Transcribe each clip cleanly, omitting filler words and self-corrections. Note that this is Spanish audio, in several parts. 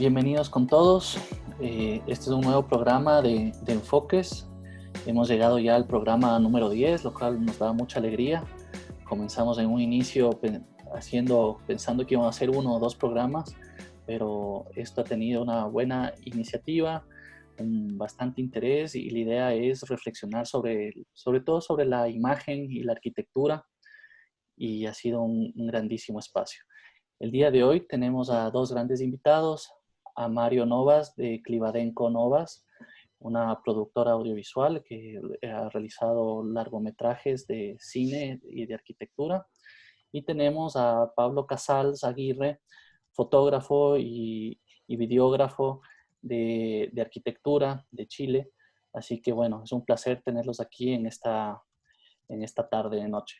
Bienvenidos con todos. Este es un nuevo programa de Enfoques. Hemos llegado ya al programa número 10, lo cual nos da mucha alegría. Comenzamos en un inicio pensando que íbamos a hacer 1 o 2 programas, pero esto ha tenido una buena iniciativa, bastante interés, y la idea es reflexionar sobre todo sobre la imagen y la arquitectura, y ha sido un grandísimo espacio. El día de hoy tenemos a 2 grandes invitados, a Mario Novas de Clivadenco Novas, una productora audiovisual que ha realizado largometrajes de cine y de arquitectura. Y tenemos a Pablo Casals Aguirre, fotógrafo y videógrafo de arquitectura de Chile. Así que bueno, es un placer tenerlos aquí en esta tarde de noche.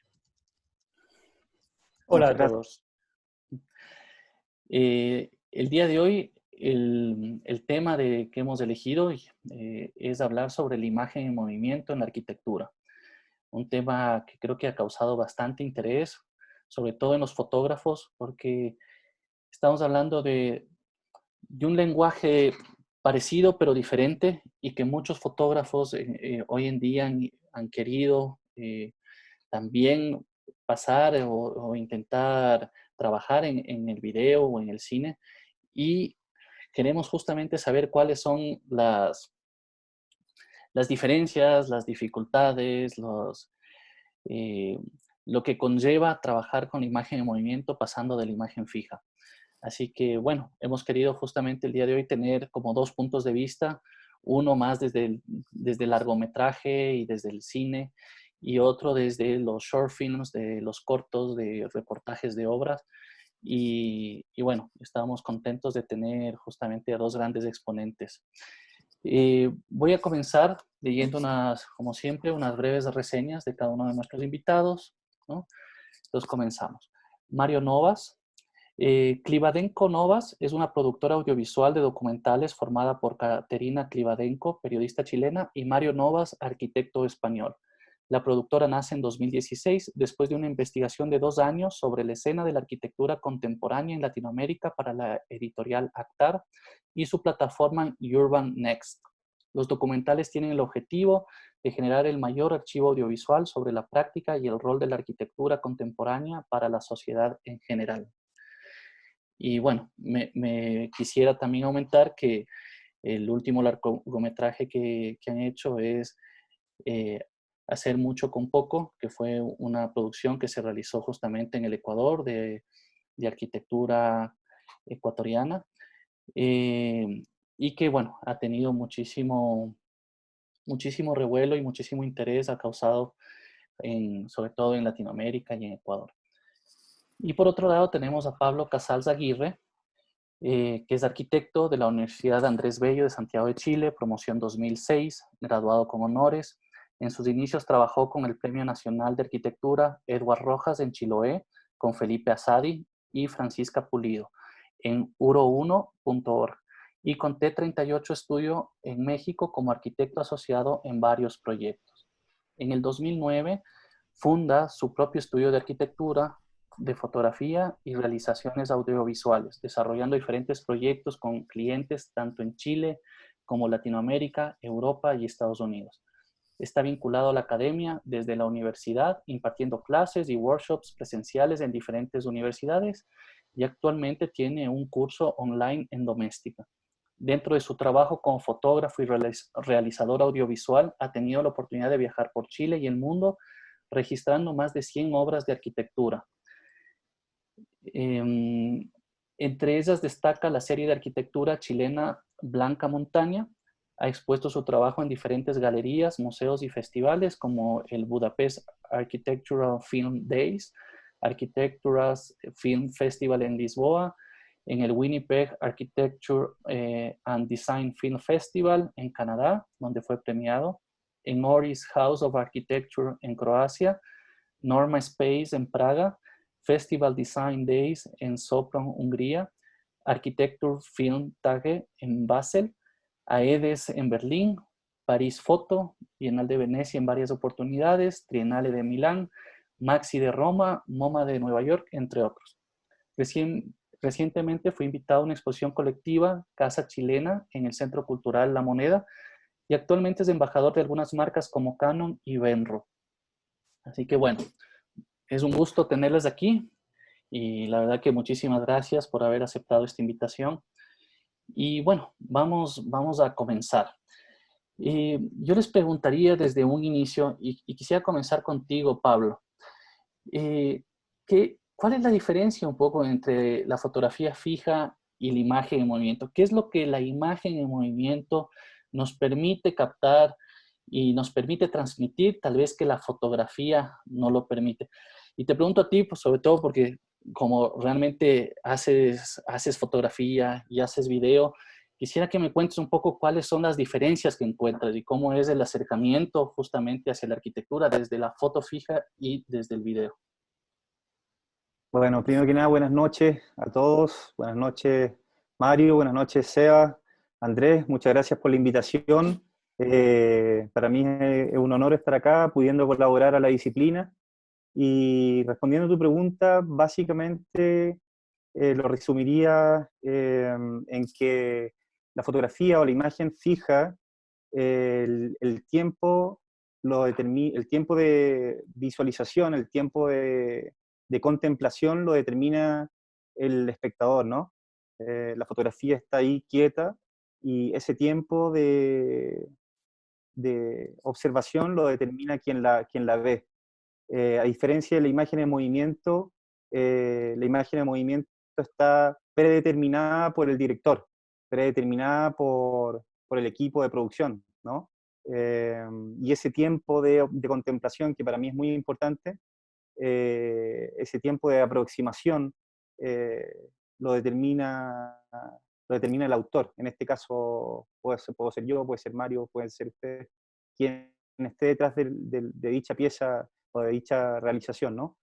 Hola, Noche a gracias. todos. El día de hoy, el tema que hemos elegido es hablar sobre la imagen en movimiento en la arquitectura. Un tema que creo que ha causado bastante interés, sobre todo en los fotógrafos, porque estamos hablando de un lenguaje parecido pero diferente, y que muchos fotógrafos hoy en día han querido también pasar o intentar trabajar en el video o en el cine. Y queremos justamente saber cuáles son las diferencias, las dificultades, eh, lo que conlleva trabajar con la imagen en movimiento pasando de la imagen fija. Así que bueno, hemos querido justamente el día de hoy tener como 2 puntos de vista, uno más desde el largometraje y desde el cine, y otro desde los short films, de los cortos, de reportajes de obras. Y bueno, estábamos contentos de tener justamente a 2 grandes exponentes. Voy a comenzar leyendo como siempre, unas breves reseñas de cada uno de nuestros invitados, ¿no? Entonces comenzamos. Mario Novas. Clivadenco Novas es una productora audiovisual de documentales formada por Caterina Clivadenco, periodista chilena, y Mario Novas, arquitecto español. La productora nace en 2016 después de una investigación de 2 años sobre la escena de la arquitectura contemporánea en Latinoamérica para la editorial Actar y su plataforma Urban Next. Los documentales tienen el objetivo de generar el mayor archivo audiovisual sobre la práctica y el rol de la arquitectura contemporánea para la sociedad en general. Y bueno, me quisiera también aumentar que el último largometraje que han hecho es Hacer mucho con poco, que fue una producción que se realizó justamente en el Ecuador de arquitectura ecuatoriana, y que bueno, ha tenido muchísimo revuelo y muchísimo interés, ha causado sobre todo en Latinoamérica y en Ecuador. Y por otro lado tenemos a Pablo Casals Aguirre, que es arquitecto de la Universidad Andrés Bello de Santiago de Chile, promoción 2006, graduado con honores. En sus inicios trabajó con el Premio Nacional de Arquitectura Edward Rojas en Chiloé, con Felipe Asadi y Francisca Pulido, en uro1.org, y con T38 Estudio en México como arquitecto asociado en varios proyectos. En el 2009 funda su propio estudio de arquitectura, de fotografía y realizaciones audiovisuales, desarrollando diferentes proyectos con clientes tanto en Chile como Latinoamérica, Europa y Estados Unidos. Está vinculado a la academia desde la universidad, impartiendo clases y workshops presenciales en diferentes universidades, y actualmente tiene un curso online en doméstica. Dentro de su trabajo como fotógrafo y realizador audiovisual, ha tenido la oportunidad de viajar por Chile y el mundo, registrando más de 100 obras de arquitectura. Entre ellas destaca la serie de arquitectura chilena Blanca Montaña. Ha expuesto su trabajo en diferentes galerías, museos y festivales como el Budapest Architectural Film Days, Architectural Film Festival en Lisboa, en el Winnipeg Architecture and Design Film Festival en Canadá, donde fue premiado, en Oris House of Architecture en Croacia, Norma Space en Praga, Festival Design Days en Sopron, Hungría, Architecture Film Tage en Basel, AEDES en Berlín, París Foto, Bienal de Venecia en varias oportunidades, Triennale de Milán, Maxi de Roma, MoMA de Nueva York, entre otros. recientemente fui invitado a una exposición colectiva, Casa Chilena, en el Centro Cultural La Moneda, y actualmente es embajador de algunas marcas como Canon y Benro. Así que bueno, es un gusto tenerles aquí y la verdad que muchísimas gracias por haber aceptado esta invitación. Y bueno, vamos a comenzar. Yo les preguntaría desde un inicio, y quisiera comenzar contigo, Pablo, eh, ¿cuál es la diferencia un poco entre la fotografía fija y la imagen en movimiento? ¿Qué es lo que la imagen en movimiento nos permite captar y nos permite transmitir, tal vez que la fotografía no lo permite? Y te pregunto a ti, pues sobre todo porque como realmente haces fotografía y haces video, quisiera que me cuentes un poco cuáles son las diferencias que encuentras y cómo es el acercamiento justamente hacia la arquitectura desde la foto fija y desde el video. Bueno, primero que nada, buenas noches a todos. Buenas noches, Mario. Buenas noches, Seba. Andrés, muchas gracias por la invitación. Para mí es un honor estar acá, pudiendo colaborar a la disciplina. Y respondiendo a tu pregunta, básicamente lo resumiría en que la fotografía o la imagen fija, el tiempo el tiempo de visualización, el tiempo de contemplación lo determina el espectador, ¿no? La fotografía está ahí quieta y ese tiempo de observación lo determina quien la ve. A diferencia de la imagen en movimiento está predeterminada por el director, predeterminada por el equipo de producción, ¿no? Y ese tiempo de contemplación, que para mí es muy importante, ese tiempo de aproximación, lo determina, lo determina el autor. En este caso puedo ser yo, puede ser Mario, puede ser usted, quien esté detrás de dicha pieza o de dicha realización, ¿no?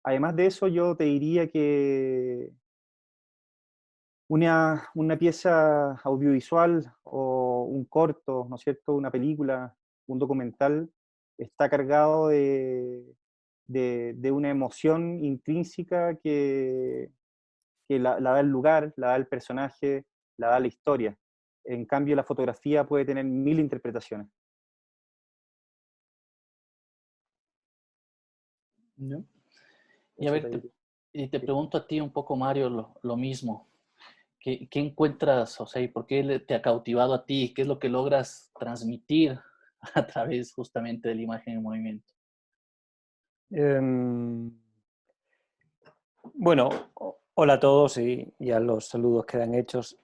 Además de eso, yo te diría que una pieza audiovisual o un corto, ¿no es cierto?, una película, un documental, está cargado de una emoción intrínseca que la da el lugar, la da el personaje, la da la historia. En cambio, la fotografía puede tener mil interpretaciones. ¿No? Y a Eso ver, te diría. y te Sí. pregunto a ti un poco, Mario, lo mismo. ¿Qué encuentras, o sea, y por qué te ha cautivado a ti? ¿Qué es lo que logras transmitir a través justamente de la imagen en movimiento? Em, bueno, hola a todos y ya los saludos quedan hechos.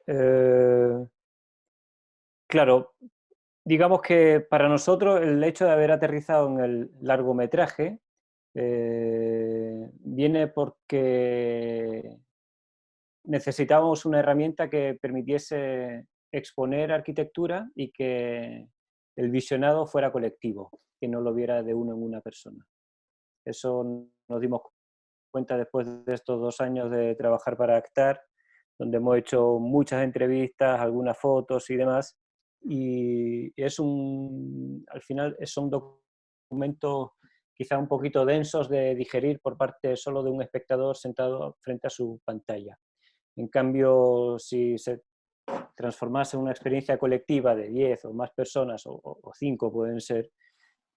Claro, digamos que para nosotros el hecho de haber aterrizado en el largometraje viene porque necesitábamos una herramienta que permitiese exponer arquitectura y que el visionado fuera colectivo, que no lo viera de uno en una persona. Eso nos dimos cuenta después de estos 2 años de trabajar para Actar, donde hemos hecho muchas entrevistas, algunas fotos y demás, y al final son documentos quizá un poquito densos de digerir por parte solo de un espectador sentado frente a su pantalla. En cambio, si se transformase en una experiencia colectiva de 10 o más personas, o 5 pueden ser,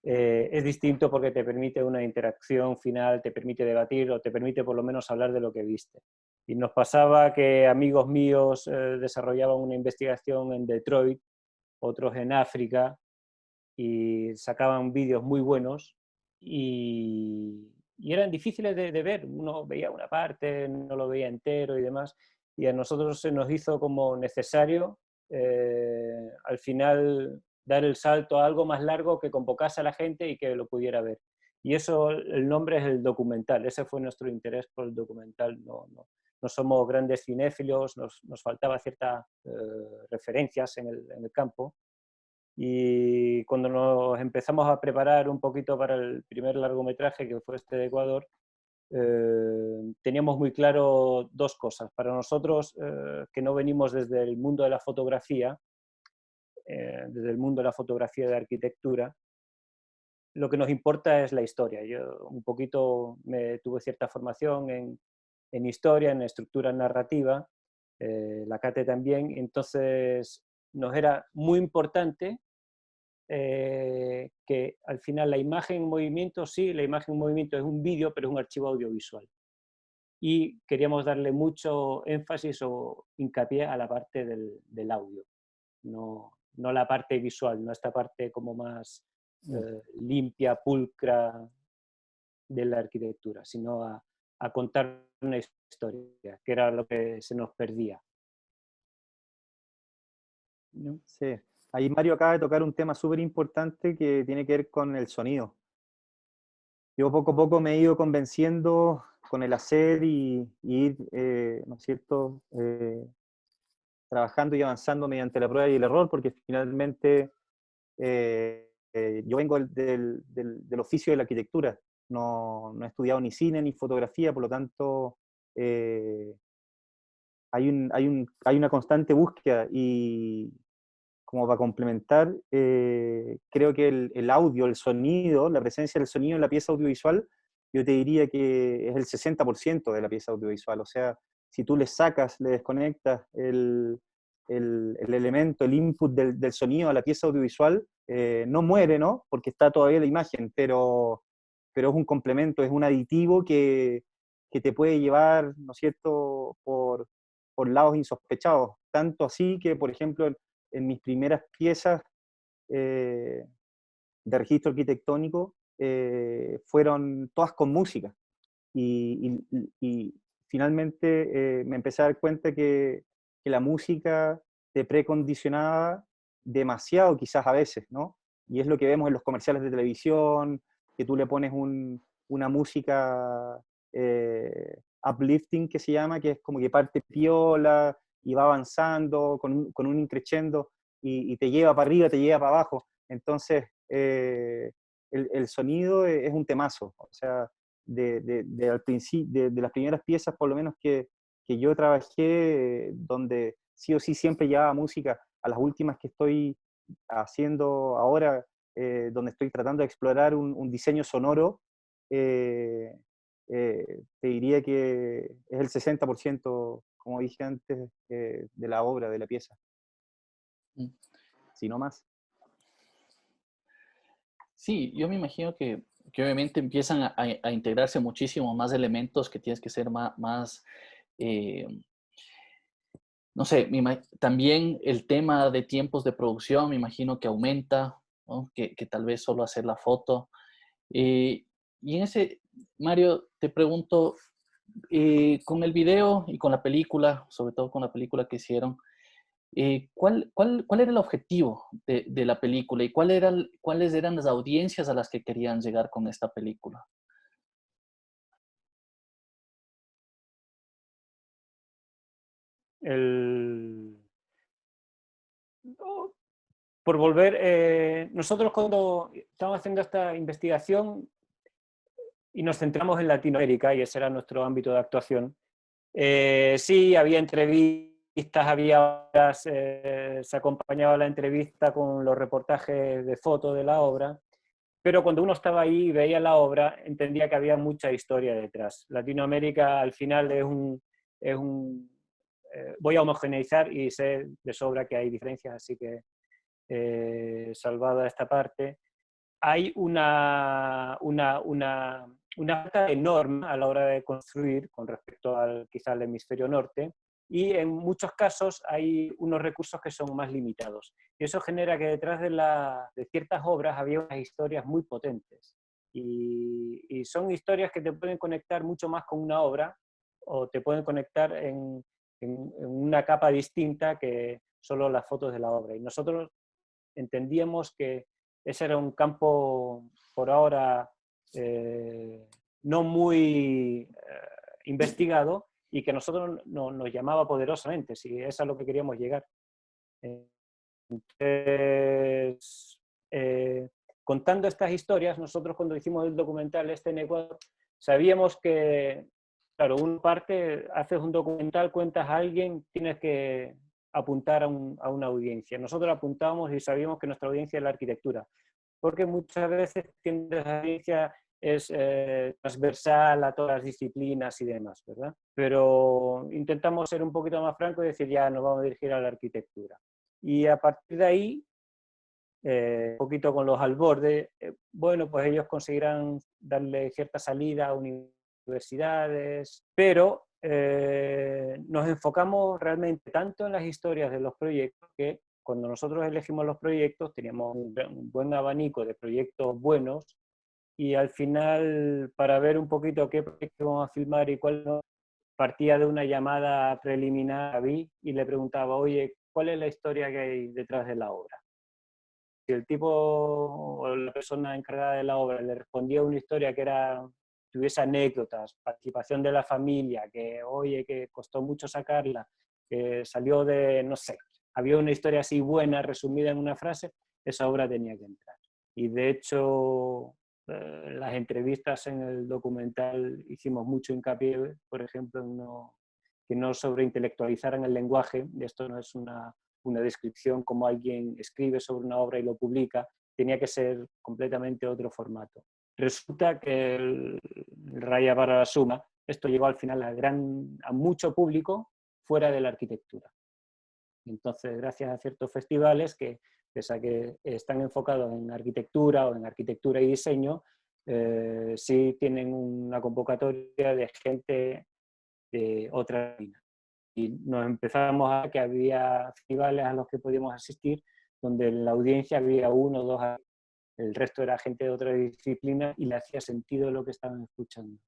es distinto porque te permite una interacción final, te permite debatir o te permite por lo menos hablar de lo que viste. Y nos pasaba que amigos míos desarrollaban una investigación en Detroit, otros en África, y sacaban vídeos muy buenos y eran difíciles de ver. Uno veía una parte, no lo veía entero y demás, y a nosotros se nos hizo como necesario al final dar el salto a algo más largo que convocase a la gente y que lo pudiera ver. Y eso, el nombre es el documental, ese fue nuestro interés por el documental. No somos grandes cinéfilos, nos faltaba ciertas referencias en el campo, y cuando nos empezamos a preparar un poquito para el primer largometraje, que fue este de Ecuador, teníamos muy claro dos cosas. Para nosotros, que no venimos desde el mundo de la fotografía, desde el mundo de la fotografía de arquitectura, lo que nos importa es la historia. Yo un poquito tuve cierta formación en historia, en estructura narrativa, la Cate también. Entonces nos era muy importante que al final la imagen en movimiento, sí, la imagen en movimiento es un vídeo, pero es un archivo audiovisual. Y queríamos darle mucho énfasis o hincapié a la parte del audio, no la parte visual, no esta parte como más limpia, pulcra de la arquitectura, sino a contar una historia, que era lo que se nos perdía. ¿No? Sí, ahí Mario acaba de tocar un tema súper importante que tiene que ver con el sonido. Yo poco a poco me he ido convenciendo con el hacer y ir, ¿no es cierto?, trabajando y avanzando mediante la prueba y el error, porque finalmente yo vengo del oficio de la arquitectura, no he estudiado ni cine ni fotografía, por lo tanto hay una constante búsqueda y como para complementar, creo que el audio, el sonido, la presencia del sonido en la pieza audiovisual, yo te diría que es el 60% de la pieza audiovisual. O sea, si tú le sacas, le desconectas el elemento, el input del sonido a la pieza audiovisual, no muere, ¿no? Porque está todavía la imagen, pero es un complemento, es un aditivo que te puede llevar, ¿no es cierto?, por lados insospechados. Tanto así que, por ejemplo, en mis primeras piezas de registro arquitectónico fueron todas con música. Y finalmente me empecé a dar cuenta que la música te precondicionaba demasiado quizás a veces, ¿no? Y es lo que vemos en los comerciales de televisión, que tú le pones una música uplifting que se llama, que es como que parte piola y va avanzando con un increchendo y te lleva para arriba, te lleva para abajo. Entonces, el sonido es un temazo. O sea, al principio, de las primeras piezas, por lo menos que yo trabajé, donde sí o sí siempre llevaba música, a las últimas que estoy haciendo ahora, donde estoy tratando de explorar un diseño sonoro, te diría que es el 60%, como dije antes, de la obra, de la pieza. Si no más. Sí, yo me imagino que obviamente empiezan a integrarse muchísimo más elementos que tienes que ser más no sé, también el tema de tiempos de producción me imagino que aumenta, ¿no? Que tal vez solo hacer la foto. Y en ese, Mario, te pregunto, con el video y con la película, sobre todo con la película que hicieron, ¿cuál era el objetivo de la película y cuáles eran las audiencias a las que querían llegar con esta película? Por volver, nosotros cuando estábamos haciendo esta investigación y nos centramos en Latinoamérica, y ese era nuestro ámbito de actuación, sí, había entrevistas, había horas, se acompañaba la entrevista con los reportajes de fotos de la obra, pero cuando uno estaba ahí y veía la obra, entendía que había mucha historia detrás. Latinoamérica al final voy a homogeneizar y sé de sobra que hay diferencias, así que salvada esta parte, hay una falta de norma a la hora de construir con respecto quizá al hemisferio norte, y en muchos casos hay unos recursos que son más limitados. Y eso genera que detrás de ciertas obras había unas historias muy potentes. Y son historias que te pueden conectar mucho más con una obra o te pueden conectar en una capa distinta que solo las fotos de la obra. Y nosotros entendíamos que ese era un campo por ahora no muy investigado y que a nosotros nos llamaba poderosamente, si es a lo que queríamos llegar. Entonces, contando estas historias, nosotros cuando hicimos el documental en Ecuador, sabíamos que, claro, una parte, haces un documental, cuentas a alguien, tienes que apuntar a una audiencia. Nosotros apuntábamos y sabíamos que nuestra audiencia es la arquitectura, porque muchas veces la audiencia es transversal a todas las disciplinas y demás, ¿verdad? pero intentamos ser un poquito más francos y decir ya nos vamos a dirigir a la arquitectura. Y a partir de ahí, un poquito con los albordes, bueno, pues ellos conseguirán darle cierta salida a universidades, pero nos enfocamos realmente tanto en las historias de los proyectos que cuando nosotros elegimos los proyectos teníamos un buen abanico de proyectos buenos y al final para ver un poquito qué proyecto vamos a filmar y cuál no, partía de una llamada preliminar a David y le preguntaba, oye, ¿cuál es la historia que hay detrás de la obra? Si el tipo o la persona encargada de la obra le respondía una historia que tuviese anécdotas, participación de la familia, que oye, que costó mucho sacarla, que salió de, no sé, había una historia así buena, resumida en una frase, esa obra tenía que entrar. Y de hecho, las entrevistas en el documental hicimos mucho hincapié, por ejemplo, que no sobreintelectualizaran el lenguaje, y esto no es una descripción como alguien escribe sobre una obra y lo publica, tenía que ser completamente otro formato. Resulta que el Raya para la Suma, esto llegó al final a mucho público fuera de la arquitectura. Entonces, gracias a ciertos festivales que, pese a que están enfocados en arquitectura o en arquitectura y diseño, sí tienen una convocatoria de gente de otra línea. Y nos empezamos a ver que había festivales a los que podíamos asistir donde en la audiencia había 1 o 2, el resto era gente de otra disciplina y le hacía sentido lo que estaban escuchando.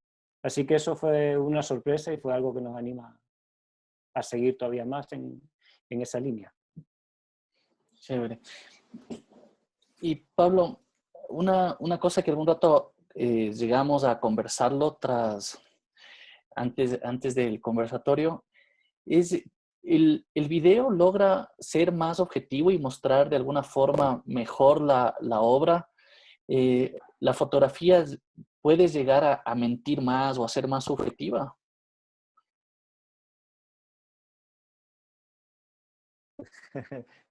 Así que eso fue una sorpresa y fue algo que nos anima a seguir todavía más en esa línea. Chévere. Y Pablo, una cosa que algún rato llegamos a conversarlo antes del conversatorio, es el video logra ser más objetivo y mostrar de alguna forma mejor la obra. La fotografía puede llegar a mentir más o a ser más subjetiva.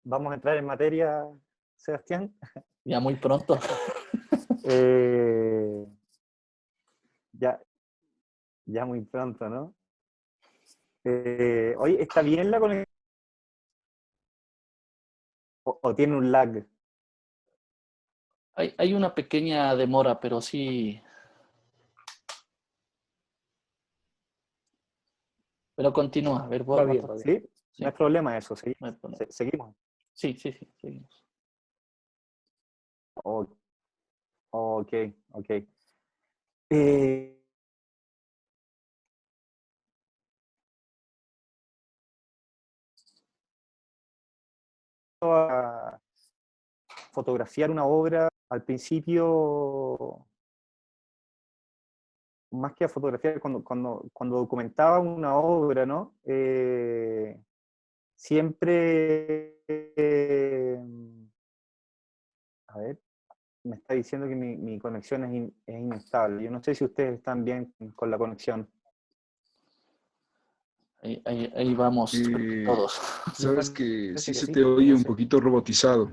Vamos a entrar en materia, Sebastián. Ya muy pronto. Ya muy pronto, ¿no? Oye, ¿está bien la conexión? ¿O tiene un lag? Hay una pequeña demora, pero sí. Pero continúa. A ver, Va bien. ¿Sí? Sí. No hay problema eso, ¿sí? No hay problema. ¿Seguimos? Sí, seguimos. Ok. A fotografiar una obra, al principio, más que a fotografiar, cuando documentaba una obra, ¿no? Siempre, a ver, me está diciendo que mi conexión es inestable. Yo no sé si ustedes están bien con la conexión. Ahí vamos todos. Sabes que sí se sí, te oye no un sé. poquito robotizado.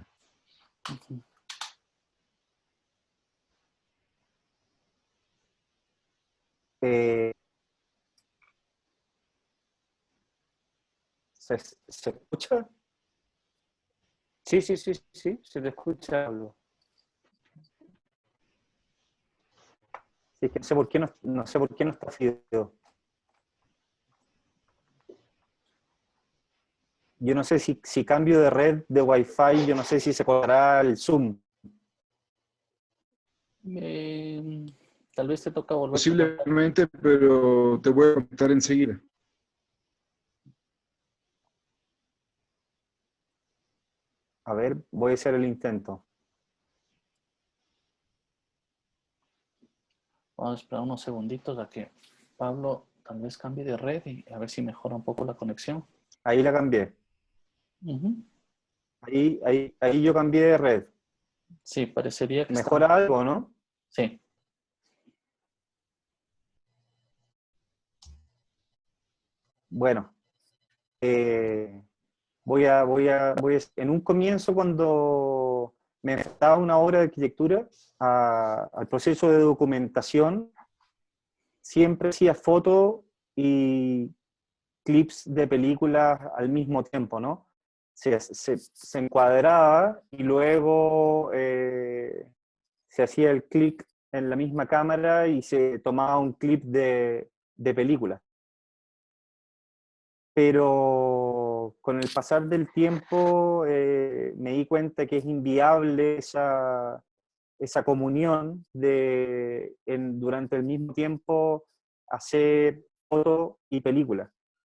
¿Se escucha? Sí, se te escucha, Pablo. Sí, es que no sé por qué no está fideo. Yo no sé si cambio de red de Wi-Fi, yo no sé si se cortará el Zoom. Tal vez te toca volver. Posiblemente, pero te voy a conectar enseguida. A ver, voy a hacer el intento. Vamos a esperar unos segunditos a que Pablo tal vez cambie de red y a ver si mejora un poco la conexión. Ahí la cambié. Ahí yo cambié de red. Sí, parecería que ¿Mejora algo, no? Sí. Bueno, en un comienzo, cuando me enfrentaba a una obra de arquitectura, al proceso de documentación, siempre hacía fotos y clips de películas al mismo tiempo, ¿no? Se encuadraba y luego se hacía el clic en la misma cámara y se tomaba un clip de película. Pero con el pasar del tiempo me di cuenta que es inviable esa comunión durante el mismo tiempo hacer foto y película.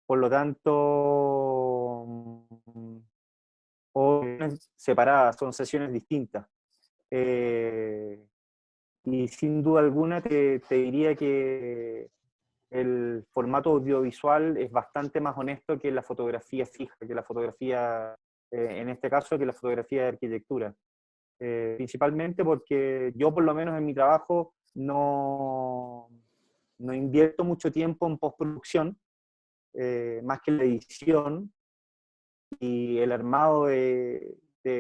Por lo tanto, separadas, son sesiones distintas. Y sin duda alguna te diría que el formato audiovisual es bastante más honesto que la fotografía fija, que la fotografía, en este caso, que la fotografía de arquitectura. Principalmente porque yo, por lo menos en mi trabajo, no invierto mucho tiempo en postproducción, más que en la edición y el armado del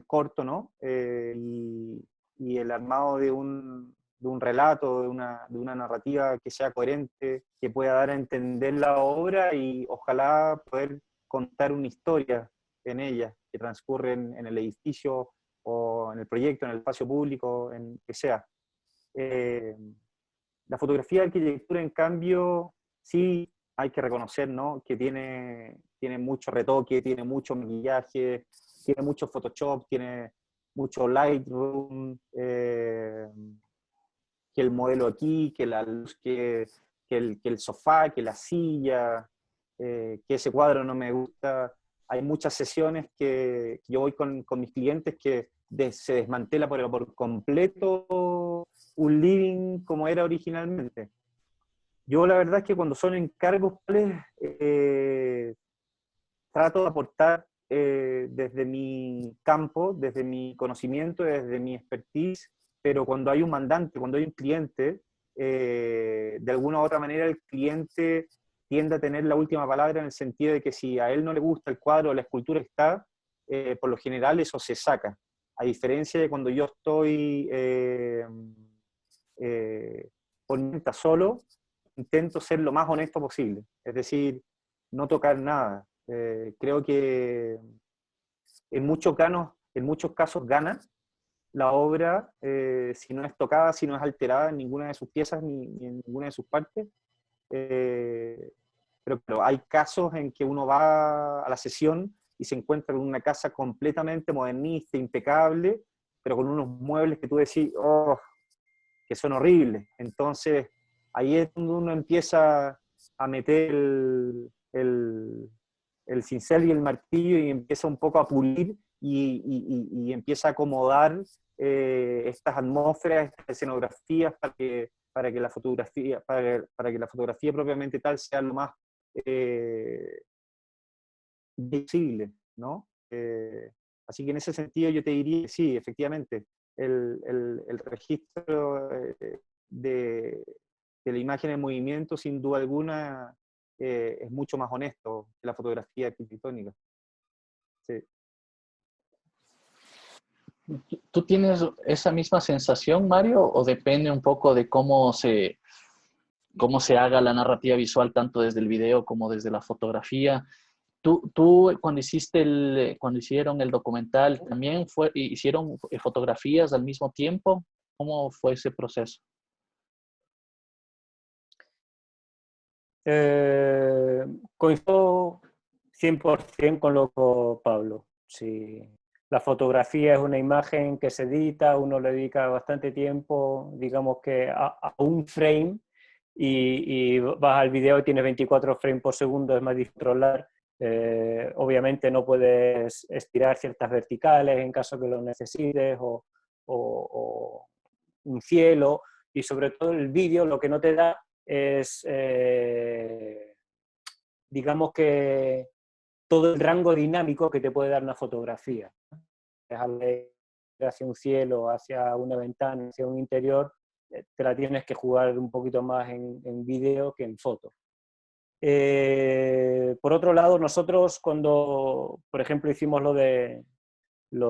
corto, ¿no? Y el armado de un relato, de una narrativa que sea coherente, que pueda dar a entender la obra y ojalá poder contar una historia en ella, que transcurre en el edificio o en el proyecto, en el espacio público, en que sea. La fotografía de arquitectura, en cambio, sí hay que reconocer, ¿no?, que tiene mucho retoque, tiene mucho maquillaje, tiene mucho Photoshop, tiene mucho Lightroom, que el modelo aquí, que la luz, que el sofá, que la silla, que ese cuadro no me gusta. Hay muchas sesiones que yo voy con mis clientes que se desmantela por completo un living como era originalmente. Yo la verdad es que cuando son encargos, trato de aportar desde mi campo, desde mi conocimiento, desde mi expertise, pero cuando hay un mandante, cuando hay un cliente, de alguna u otra manera el cliente tiende a tener la última palabra en el sentido de que si a él no le gusta el cuadro o la escultura que está, por lo general eso se saca. A diferencia de cuando yo estoy por mi cuenta solo, intento ser lo más honesto posible, es decir, no tocar nada. Creo que en muchos casos gana la obra si no es tocada, si no es alterada en ninguna de sus piezas ni en ninguna de sus partes. Pero hay casos en que uno va a la sesión y se encuentra con una casa completamente modernista, impecable, pero con unos muebles que tú decís, oh, que son horribles. Entonces, ahí es donde uno empieza a meter el cincel y el martillo y empieza un poco a pulir y empieza a acomodar estas atmósferas, estas escenografías para que la fotografía propiamente tal sea lo más visible, ¿no? Así que en ese sentido yo te diría, sí, efectivamente, el registro de, de la imagen en movimiento, sin duda alguna, es mucho más honesto que la fotografía arquitectónica. Sí. ¿Tú tienes esa misma sensación, Mario, o depende un poco de cómo se haga la narrativa visual, tanto desde el video como desde la fotografía? ¿Tú cuando hicieron el documental, también hicieron fotografías al mismo tiempo? ¿Cómo fue ese proceso? Coincido 100% con lo que Pablo. Sí. La fotografía es una imagen que se edita, uno le dedica bastante tiempo, digamos que a un frame, y vas al video y tienes 24 frames por segundo, es más difícil controlar. Obviamente no puedes estirar ciertas verticales en caso que lo necesites, o un cielo, y sobre todo el vídeo lo que no te da es, digamos que todo el rango dinámico que te puede dar una fotografía. Hacia un cielo, hacia una ventana, hacia un interior, te la tienes que jugar un poquito más en vídeo que en foto. Por otro lado, nosotros cuando, por ejemplo, hicimos lo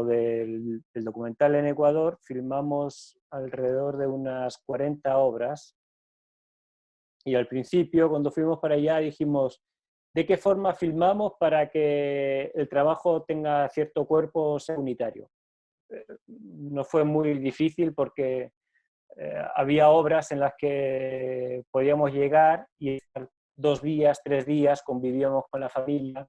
del documental en Ecuador, filmamos alrededor de unas 40 obras Y al principio, cuando fuimos para allá, dijimos, ¿de qué forma filmamos para que el trabajo tenga cierto cuerpo, sea unitario? No fue muy difícil porque había obras en las que podíamos llegar y estar 2 días, 3 días, convivíamos con la familia.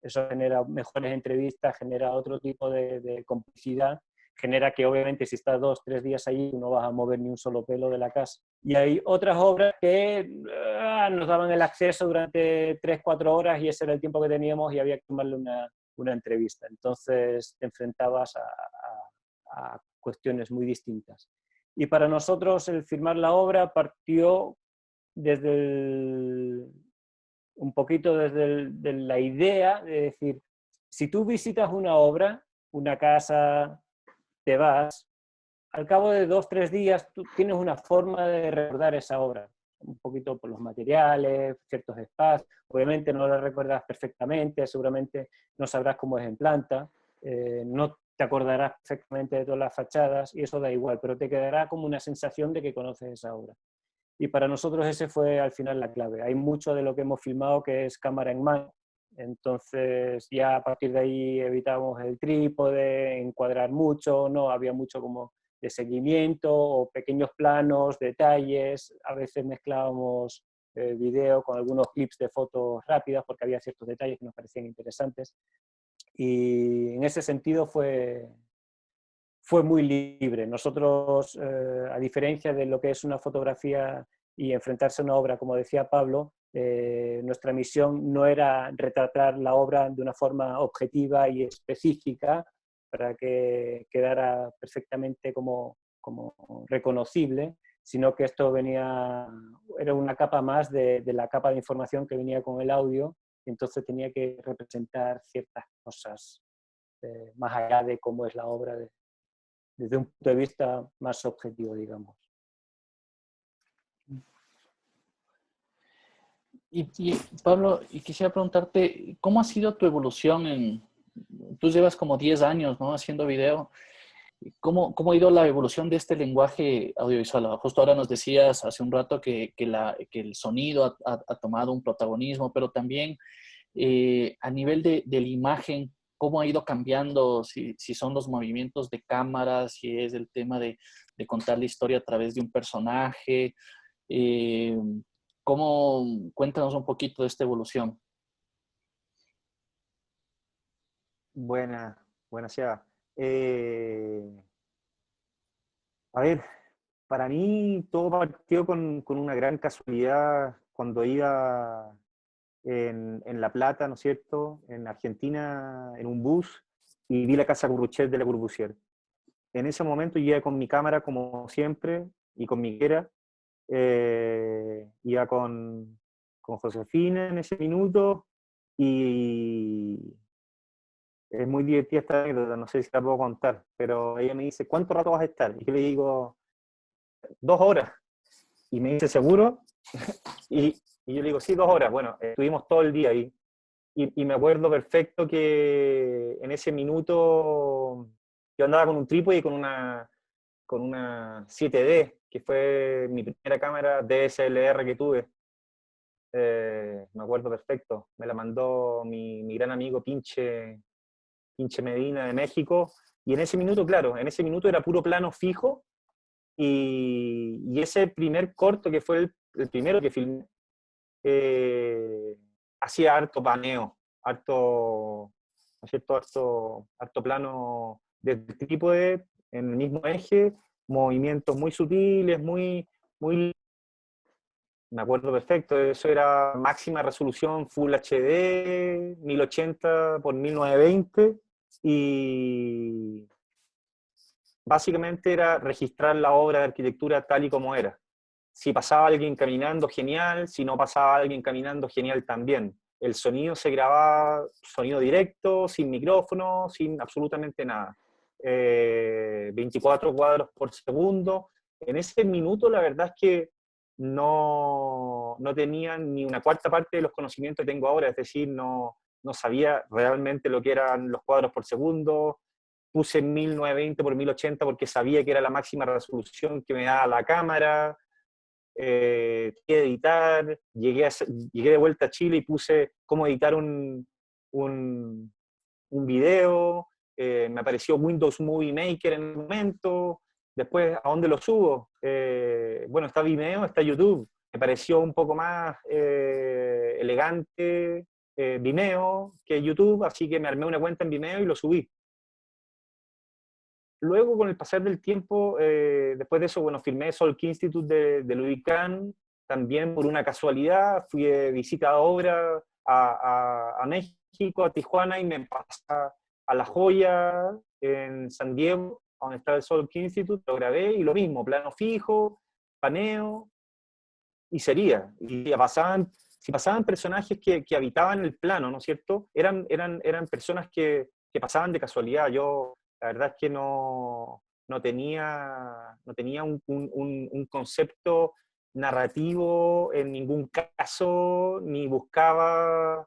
Eso genera mejores entrevistas, genera otro tipo de complicidad, genera que obviamente si estás 2, 3 días allí no vas a mover ni un solo pelo de la casa. Y hay otras obras que nos daban el acceso durante 3, 4 horas y ese era el tiempo que teníamos y había que tomarle una entrevista. Entonces te enfrentabas a cuestiones muy distintas. Y para nosotros el firmar la obra partió desde un poquito de la idea de decir, si tú visitas una obra, una casa, te vas, al cabo de 2, 3 días tú tienes una forma de recordar esa obra, un poquito por los materiales, ciertos espacios, obviamente no la recuerdas perfectamente, seguramente no sabrás cómo es en planta, no te acordarás perfectamente de todas las fachadas y eso da igual, pero te quedará como una sensación de que conoces esa obra. Y para nosotros ese fue al final la clave. Hay mucho de lo que hemos filmado que es cámara en mano, entonces ya a partir de ahí evitamos el trípode, encuadrar mucho, no había mucho como de seguimiento o pequeños planos, detalles, a veces mezclábamos video con algunos clips de fotos rápidas porque había ciertos detalles que nos parecían interesantes y en ese sentido fue muy libre. Nosotros, a diferencia de lo que es una fotografía y enfrentarse a una obra, como decía Pablo, nuestra misión no era retratar la obra de una forma objetiva y específica para que quedara perfectamente como reconocible, sino que esto era una capa más de la capa de información que venía con el audio, y entonces tenía que representar ciertas cosas más allá de cómo es la obra desde un punto de vista más objetivo, digamos. Y Pablo, y quisiera preguntarte, ¿cómo ha sido tu evolución tú llevas como 10 años, ¿no?, haciendo video? ¿Cómo ha ido la evolución de este lenguaje audiovisual? Justo ahora nos decías hace un rato que el sonido ha tomado un protagonismo, pero también a nivel de la imagen, ¿cómo ha ido cambiando? Si son los movimientos de cámara, si es el tema de contar la historia a través de un personaje. Eh, Cuéntanos un poquito de esta evolución. Buena, buena, Seba. A ver, para mí todo partió con una gran casualidad cuando iba en La Plata, ¿no es cierto?, en Argentina, en un bus, y vi la casa Curruchet de Le Corbusier. En ese momento yo iba con mi cámara, como siempre, y con mi guera, iba con Josefina en ese minuto, y es muy divertida esta anécdota, no sé si la puedo contar, pero ella me dice, ¿cuánto rato vas a estar? Y yo le digo, 2 horas. Y me dice, ¿seguro? Y yo le digo, sí, 2 horas. Bueno, estuvimos todo el día ahí. Y me acuerdo perfecto que en ese minuto yo andaba con un trípode y con una 7D, que fue mi primera cámara DSLR que tuve. Me acuerdo perfecto. Me la mandó mi gran amigo Pinche Medina de México. Y en ese minuto, claro, en ese minuto era puro plano fijo. Y ese primer corto, que fue el primero que filmé, hacía harto paneo, harto, ¿no es cierto?, harto plano del trípode en el mismo eje, movimientos muy sutiles, muy, me acuerdo perfecto, eso era máxima resolución Full HD, 1080 por 1920, y básicamente era registrar la obra de arquitectura tal y como era. Si pasaba alguien caminando, genial. Si no pasaba alguien caminando, genial también. El sonido se grababa, sonido directo, sin micrófono, sin absolutamente nada. 24 cuadros por segundo. En ese minuto, la verdad es que no tenía ni una cuarta parte de los conocimientos que tengo ahora, es decir, no sabía realmente lo que eran los cuadros por segundo. Puse 1920 por 1080 porque sabía que era la máxima resolución que me daba la cámara. qué editar, llegué de vuelta a Chile y puse cómo editar un video, me apareció Windows Movie Maker en el momento, después, ¿a dónde lo subo? Bueno, está Vimeo, está YouTube, me pareció un poco más elegante Vimeo que YouTube, así que me armé una cuenta en Vimeo y lo subí. Luego, con el pasar del tiempo, después de eso, bueno, firmé Solk Institute de Louis Kahn, también por una casualidad, fui de visita a obra a México, a Tijuana, y me pasé a La Joya, en San Diego, donde está el Solk Institute, lo grabé, y lo mismo, plano fijo, paneo, y sería. Y si pasaban personajes que habitaban el plano, ¿no es cierto? Eran personas que pasaban de casualidad. Yo, la verdad es que no tenía un concepto narrativo en ningún caso, ni buscaba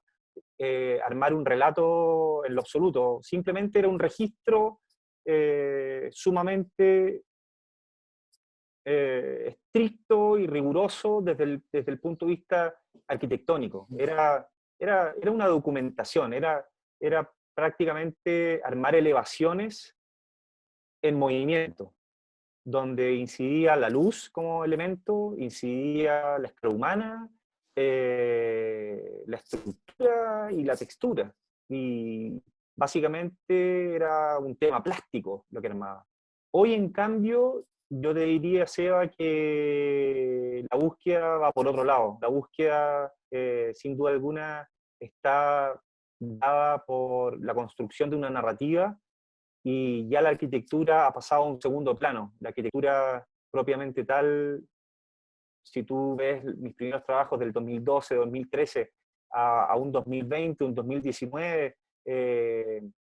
armar un relato en lo absoluto. Simplemente era un registro sumamente estricto y riguroso desde el punto de vista arquitectónico. Era una documentación, era prácticamente armar elevaciones en movimiento, donde incidía la luz como elemento, incidía la escala humana, la estructura y la textura. Y básicamente era un tema plástico lo que armaba. Hoy, en cambio, yo te diría, Seba, que la búsqueda va por otro lado. La búsqueda, sin duda alguna, está dada por la construcción de una narrativa, y ya la arquitectura ha pasado a un segundo plano. La arquitectura propiamente tal, si tú ves mis primeros trabajos del 2012, 2013 a un 2020, un 2019,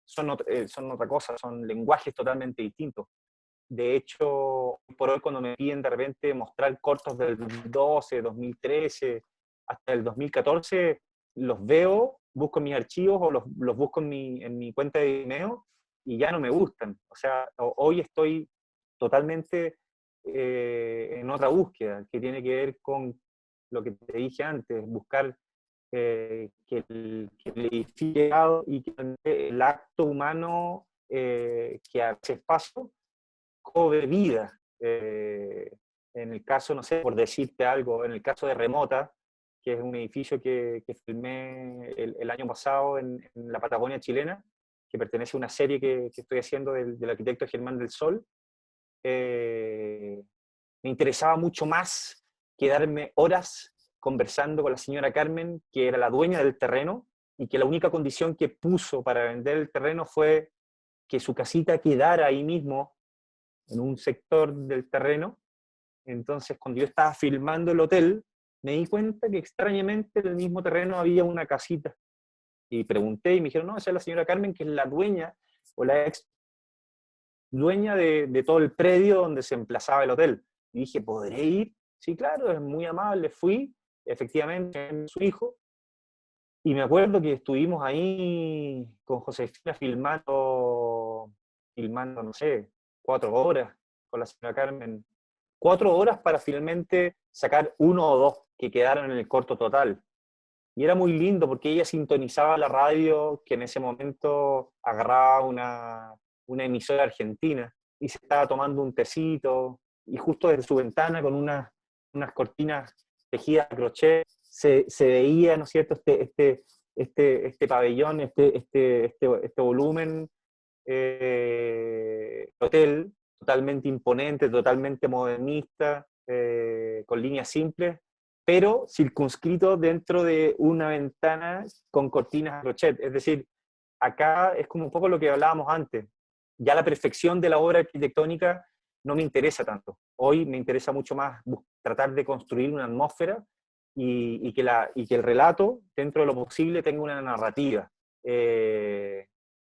son otra cosa, son lenguajes totalmente distintos. De hecho, por hoy, cuando me piden de repente mostrar cortos del 2012, 2013, hasta el 2014, los veo, busco en mis archivos o los busco en mi cuenta de Vimeo, y ya no me gustan. O sea, hoy estoy totalmente en otra búsqueda, que tiene que ver con lo que te dije antes, buscar que el edificado y que el acto humano que hace espacio cobre vida. En el caso, no sé, por decirte algo, en el caso de Remota, que es un edificio que filmé el año pasado en la Patagonia chilena, que pertenece a una serie que estoy haciendo del arquitecto Germán del Sol, me interesaba mucho más quedarme horas conversando con la señora Carmen, que era la dueña del terreno, y que la única condición que puso para vender el terreno fue que su casita quedara ahí mismo, en un sector del terreno. Entonces, cuando yo estaba filmando el hotel, me di cuenta que extrañamente en el mismo terreno había una casita. Y pregunté y me dijeron, no, esa es la señora Carmen, que es la dueña o la ex dueña de todo el predio donde se emplazaba el hotel. Y dije, ¿podré ir? Sí, claro, es muy amable. Fui, efectivamente, su hijo. Y me acuerdo que estuvimos ahí con Josefina filmando, no sé, 4 horas con la señora Carmen. 4 horas para finalmente sacar 1 o 2 que quedaron en el corto total. Y era muy lindo porque ella sintonizaba la radio, que en ese momento agarraba una emisora argentina, y se estaba tomando un tecito, y justo desde su ventana, con unas cortinas tejidas a crochet, se veía, ¿no es cierto?, este pabellón, este volumen, hotel, totalmente imponente, totalmente modernista, con líneas simples, pero circunscrito dentro de una ventana con cortinas a crochet. Es decir, acá es como un poco lo que hablábamos antes. Ya la perfección de la obra arquitectónica no me interesa tanto. Hoy me interesa mucho más tratar de construir una atmósfera, y que el relato, dentro de lo posible, tenga una narrativa. Es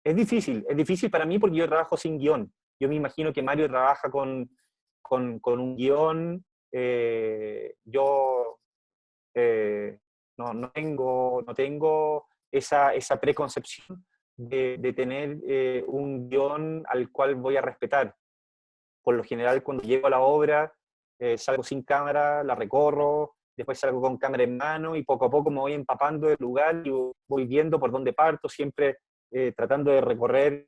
difícil para mí porque yo trabajo sin guión. Yo me imagino que Mario trabaja con un guión. Yo no tengo esa preconcepción de tener un guión al cual voy a respetar. Por lo general, cuando llego a la obra, salgo sin cámara, la recorro, después salgo con cámara en mano y poco a poco me voy empapando del lugar y voy viendo por dónde parto, siempre tratando de recorrer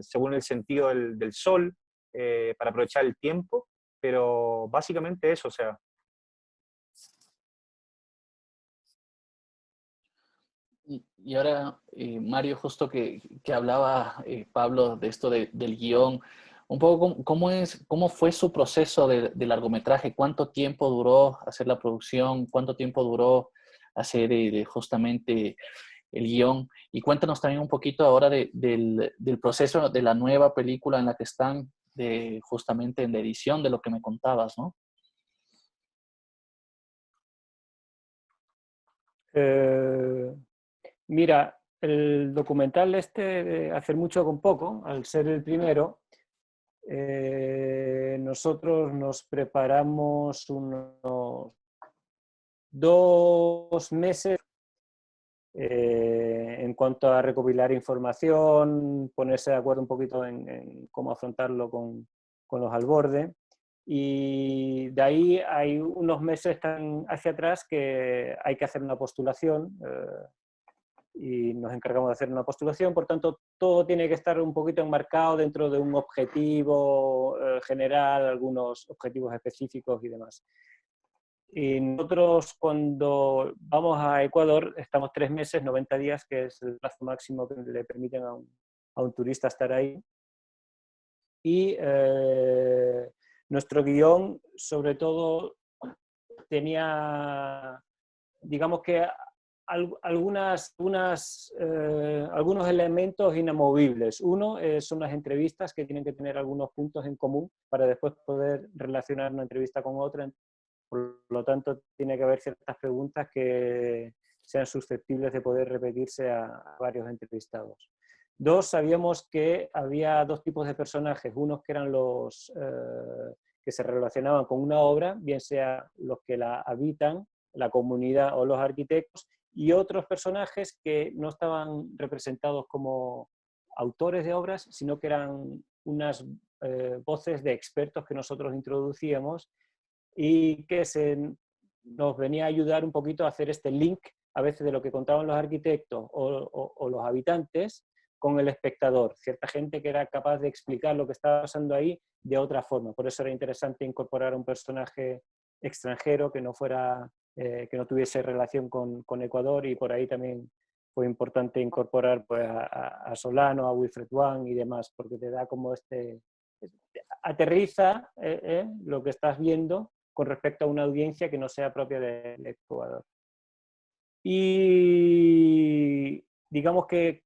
según el sentido del sol para aprovechar el tiempo, pero básicamente eso, o sea. Y ahora, Mario, justo que hablaba Pablo de esto del guión, un poco cómo fue su proceso de largometraje, cuánto tiempo duró hacer la producción, cuánto tiempo duró hacer justamente el guión, y cuéntanos también un poquito ahora del proceso de la nueva película en la que están, justamente en la edición de lo que me contabas, ¿no? Mira, el documental este de Hacer mucho con poco, al ser el primero, nosotros nos preparamos unos 2 meses en cuanto a recopilar información, ponerse de acuerdo un poquito en cómo afrontarlo con los Alborde. Y de ahí hay unos meses hacia atrás que hay que hacer una postulación y nos encargamos de hacer una postulación, por tanto todo tiene que estar un poquito enmarcado dentro de un objetivo general, algunos objetivos específicos y demás. Y nosotros cuando vamos a Ecuador estamos 3 meses, 90 días, que es el plazo máximo que le permiten a un turista estar ahí. Y nuestro guión sobre todo tenía, digamos que algunos elementos inamovibles. Uno son las entrevistas, que tienen que tener algunos puntos en común para después poder relacionar una entrevista con otra. Por lo tanto, tiene que haber ciertas preguntas que sean susceptibles de poder repetirse a varios entrevistados. 2, sabíamos que había 2 tipos de personajes, unos que eran los que se relacionaban con una obra, bien sea los que la habitan, la comunidad o los arquitectos, y otros personajes que no estaban representados como autores de obras, sino que eran unas voces de expertos que nosotros introducíamos y que nos venía a ayudar un poquito a hacer este link, a veces de lo que contaban los arquitectos o los habitantes, con el espectador, cierta gente que era capaz de explicar lo que estaba pasando ahí de otra forma. Por eso era interesante incorporar un personaje extranjero que no tuviese relación con Ecuador, y por ahí también fue importante incorporar pues, a Solano, a Wilfred Wang y demás, porque te da como aterriza lo que estás viendo con respecto a una audiencia que no sea propia del Ecuador. Y digamos que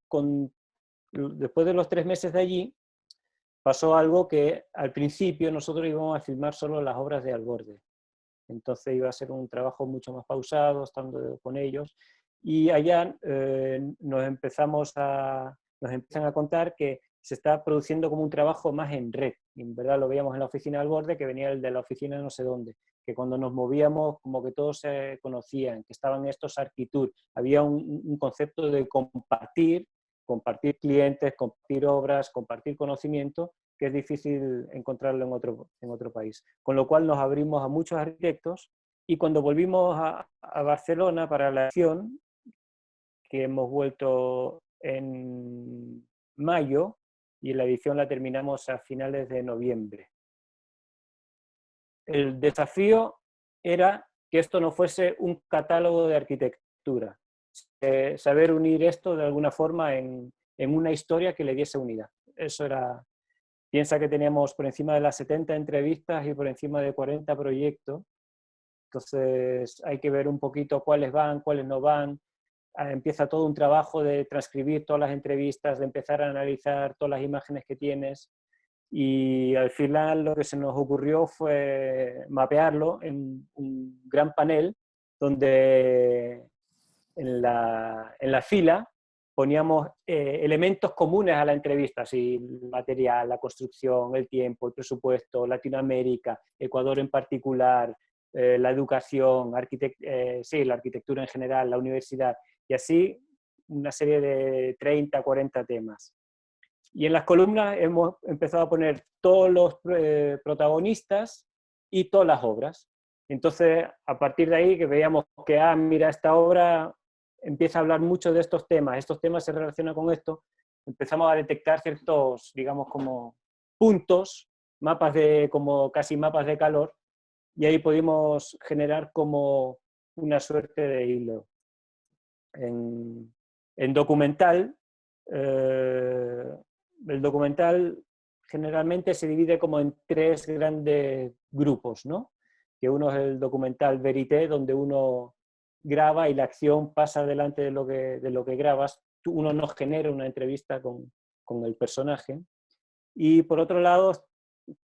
después de los 3 meses de allí, pasó algo que al principio nosotros íbamos a filmar solo las obras de Alborde. Entonces iba a ser un trabajo mucho más pausado, estando con ellos. Y allá nos empiezan a contar que se está produciendo como un trabajo más en red. Y en verdad lo veíamos en la oficina de Alborde, que venía el de la oficina no sé dónde, que cuando nos movíamos como que todos se conocían, que estaban estos Arquitur. Había un concepto de compartir clientes, compartir obras, compartir conocimiento, que es difícil encontrarlo en otro país. Con lo cual nos abrimos a muchos arquitectos, y cuando volvimos a Barcelona para la edición, que hemos vuelto en mayo, y la edición la terminamos a finales de noviembre. El desafío era que esto no fuese un catálogo de arquitectura, saber unir esto de alguna forma en una historia que le diese unidad. Eso era. Piensa que teníamos por encima de las 70 entrevistas y por encima de 40 proyectos, entonces hay que ver un poquito cuáles van, cuáles no van. Empieza todo un trabajo de transcribir todas las entrevistas, de empezar a analizar todas las imágenes que tienes, y al final lo que se nos ocurrió fue mapearlo en un gran panel donde en la fila poníamos elementos comunes a la entrevista, así, el material, la construcción, el tiempo, el presupuesto, Latinoamérica, Ecuador en particular, la educación, la arquitectura en general, la universidad, y así una serie de 30, 40 temas. Y en las columnas hemos empezado a poner todos los protagonistas y todas las obras. Entonces, a partir de ahí que veíamos que, mira, esta obra empieza a hablar mucho de estos temas se relacionan con esto, empezamos a detectar ciertos, digamos, como puntos, como casi mapas de calor, y ahí pudimos generar como una suerte de hilo. En documental, el documental generalmente se divide como en 3 grandes grupos, ¿no? Que uno es el documental verité, donde uno graba y la acción pasa delante de lo que grabas. Uno no genera una entrevista con el personaje. Y por otro lado,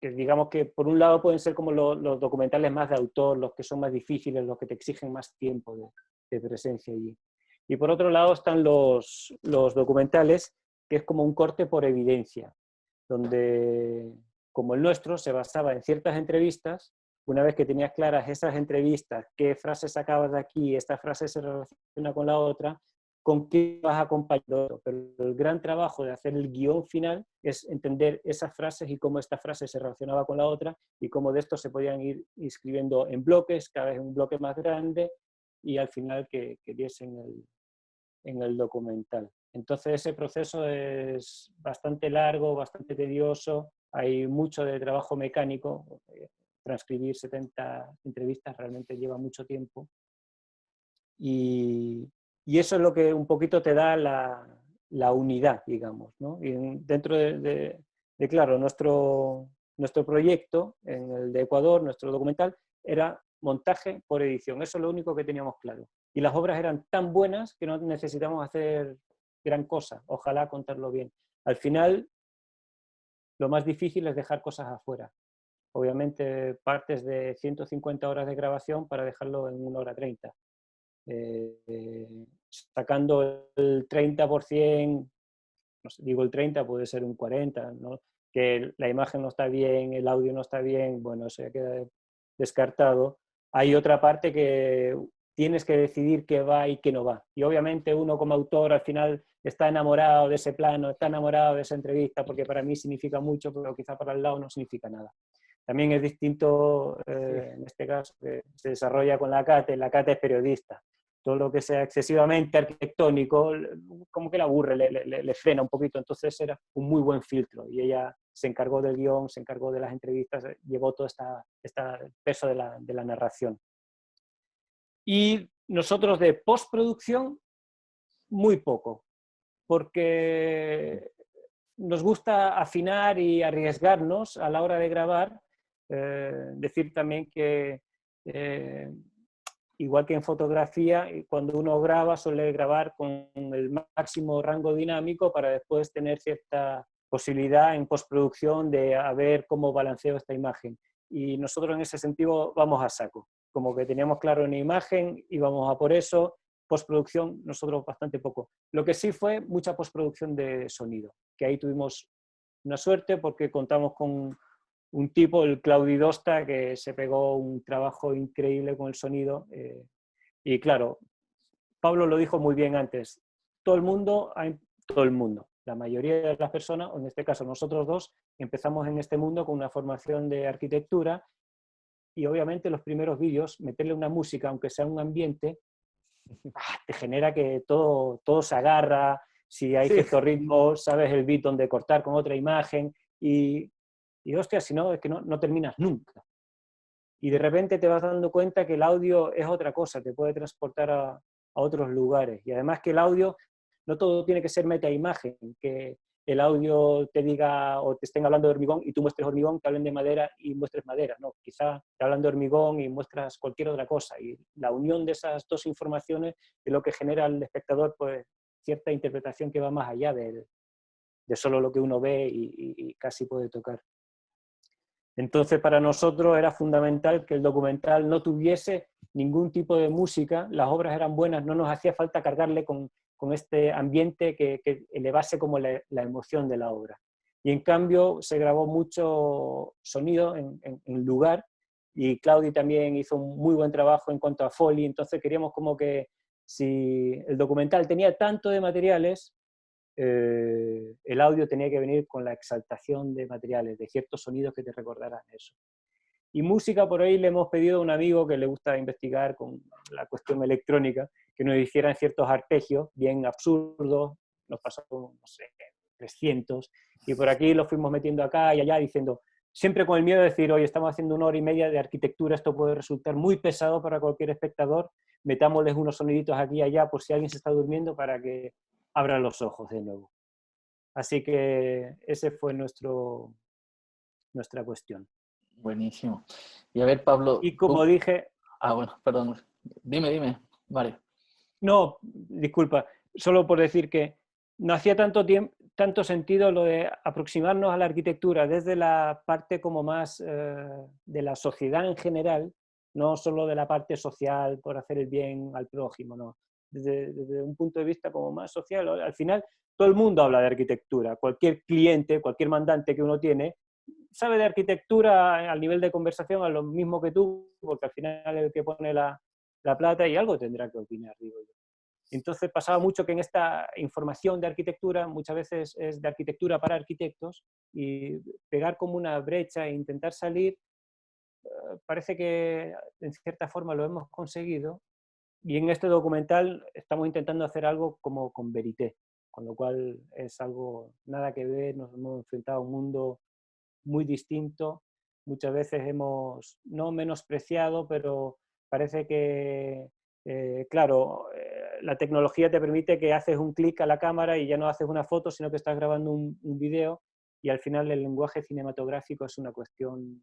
que digamos que por un lado pueden ser como los documentales más de autor, los que son más difíciles, los que te exigen más tiempo de presencia allí. Y por otro lado están los documentales, que es como un corte por evidencia, donde, como el nuestro, se basaba en ciertas entrevistas. Una vez que tenías claras esas entrevistas, qué frases sacabas de aquí, esta frase se relaciona con la otra, con qué vas acompañando. Pero el gran trabajo de hacer el guión final es entender esas frases y cómo esta frase se relacionaba con la otra y cómo de esto se podían ir inscribiendo en bloques, cada vez un bloque más grande, y al final que diesen en el documental. Entonces ese proceso es bastante largo, bastante tedioso, hay mucho de trabajo mecánico, transcribir 70 entrevistas realmente lleva mucho tiempo, y eso es lo que un poquito te da la unidad, digamos, ¿no? Y dentro claro, nuestro proyecto, en el de Ecuador, nuestro documental, era montaje por edición, eso es lo único que teníamos claro. Y las obras eran tan buenas que no necesitamos hacer gran cosa, ojalá contarlo bien. Al final, lo más difícil es dejar cosas afuera. Obviamente partes de 150 horas de grabación para dejarlo en 1 hora 30. Sacando el 30%, no sé, digo el 30, puede ser un 40%, ¿no? Que la imagen no está bien, el audio no está bien, bueno, eso ya queda descartado. Hay otra parte que tienes que decidir qué va y qué no va. Y obviamente uno como autor al final está enamorado de ese plano, está enamorado de esa entrevista, porque para mí significa mucho, pero quizá para el lado no significa nada. También es distinto, en este caso, que se desarrolla con la Cate es periodista. Todo lo que sea excesivamente arquitectónico, como que le aburre, le frena un poquito, entonces era un muy buen filtro, y ella se encargó del guión, se encargó de las entrevistas, llevó todo este peso de la narración. Y nosotros de postproducción, muy poco, porque nos gusta afinar y arriesgarnos a la hora de grabar. Decir también que igual que en fotografía, cuando uno graba suele grabar con el máximo rango dinámico para después tener cierta posibilidad en postproducción de a ver cómo balanceo esta imagen. Y nosotros en ese sentido vamos a saco, como que teníamos claro una imagen y vamos a por eso. Postproducción nosotros bastante poco. Lo que sí fue mucha postproducción de sonido, que ahí tuvimos una suerte porque contamos con un tipo, el Claudi Dosta, que se pegó un trabajo increíble con el sonido. Y claro, Pablo lo dijo muy bien antes, todo el mundo, la mayoría de las personas, o en este caso nosotros dos, empezamos en este mundo con una formación de arquitectura, y obviamente los primeros vídeos, meterle una música, aunque sea un ambiente, te genera que todo se agarra, si hay cierto ritmo, sabes el beat donde cortar con otra imagen, y hostia, si no, es que no terminas nunca. Y de repente te vas dando cuenta que el audio es otra cosa, te puede transportar a otros lugares. Y además que el audio, no todo tiene que ser metaimagen, que el audio te diga, o te estén hablando de hormigón y tú muestres hormigón, te hablen de madera y muestres madera. No, quizá te hablan de hormigón y muestras cualquier otra cosa. Y la unión de esas dos informaciones es lo que genera al espectador, pues, cierta interpretación que va más allá de solo lo que uno ve y casi puede tocar. Entonces, para nosotros era fundamental que el documental no tuviese ningún tipo de música, las obras eran buenas, no nos hacía falta cargarle con este ambiente que elevase como la emoción de la obra. Y en cambio se grabó mucho sonido en lugar, y Claudi también hizo un muy buen trabajo en cuanto a Foley, entonces queríamos como que si el documental tenía tanto de materiales, el audio tenía que venir con la exaltación de materiales, de ciertos sonidos que te recordaran eso. Y música por ahí le hemos pedido a un amigo que le gusta investigar con la cuestión electrónica, que nos hicieran ciertos arpegios bien absurdos, nos pasó, no sé, 300, y por aquí lo fuimos metiendo acá y allá diciendo, siempre con el miedo de decir, oye, estamos haciendo 1 hora y media de arquitectura, esto puede resultar muy pesado para cualquier espectador, metámosles unos soniditos aquí y allá por si alguien se está durmiendo para que abra los ojos de nuevo. Así que ese fue nuestra cuestión. Buenísimo. Y a ver, Pablo, Y como dije... Ah, bueno, perdón. Dime, Mario. No, disculpa, solo por decir que no hacía tanto sentido lo de aproximarnos a la arquitectura desde la parte como más de la sociedad en general, no solo de la parte social por hacer el bien al prójimo, no. Desde un punto de vista como más social. Al final, todo el mundo habla de arquitectura. Cualquier cliente, cualquier mandante que uno tiene, sabe de arquitectura al nivel de conversación a lo mismo que tú, porque al final es el que pone la plata y algo tendrá que opinar, digo yo. Entonces pasaba mucho que en esta información de arquitectura muchas veces es de arquitectura para arquitectos y pegar como una brecha e intentar salir, parece que en cierta forma lo hemos conseguido y en este documental estamos intentando hacer algo como con verité, con lo cual es algo nada que ver, nos hemos enfrentado a un mundo muy distinto, muchas veces hemos no menospreciado, pero parece que, claro, la tecnología te permite que haces un clic a la cámara y ya no haces una foto, sino que estás grabando un video y al final el lenguaje cinematográfico es una cuestión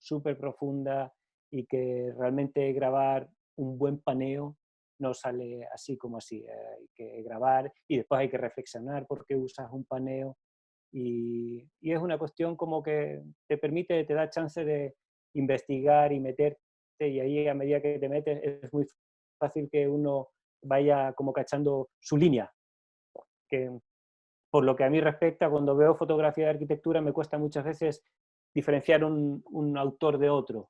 súper profunda y que realmente grabar un buen paneo no sale así como así. Hay que grabar y después hay que reflexionar por qué usas un paneo y es una cuestión como que te da chance de investigar y meterte y ahí a medida que te metes es muy fácil que uno vaya como cachando su línea. Que, por lo que a mí respecta, cuando veo fotografía de arquitectura me cuesta muchas veces diferenciar un autor de otro.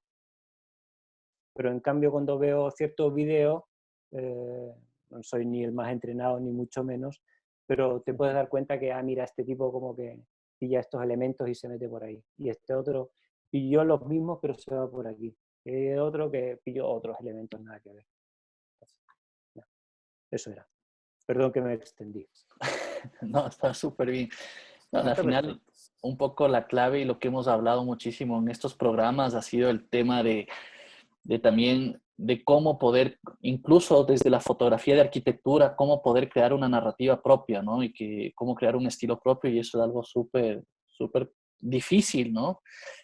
Pero en cambio cuando veo ciertos videos, no soy ni el más entrenado ni mucho menos, pero te puedes dar cuenta que, mira, este tipo como que pilla estos elementos y se mete por ahí. Y este otro pilló los mismos pero se va por aquí. Y hay otro que pilló otros elementos nada que ver. No, eso era. Perdón que me extendí. No, está súper bien. No, No, al está final, perfecto. un poco la clave y lo que hemos hablado muchísimo en estos programas ha sido el tema de también de cómo poder, incluso desde la fotografía de arquitectura, cómo poder crear una narrativa propia, ¿no? Y que cómo crear un estilo propio y eso es algo súper difícil, ¿no?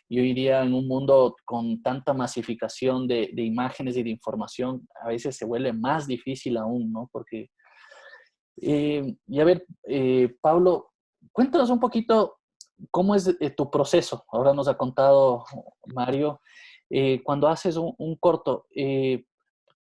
Y hoy día en un mundo con tanta masificación de imágenes y de información, a veces se vuelve más difícil aún, ¿no? Porque, y a ver, Pablo, cuéntanos un poquito cómo es tu proceso. Ahora nos ha contado Mario, cuando haces un corto,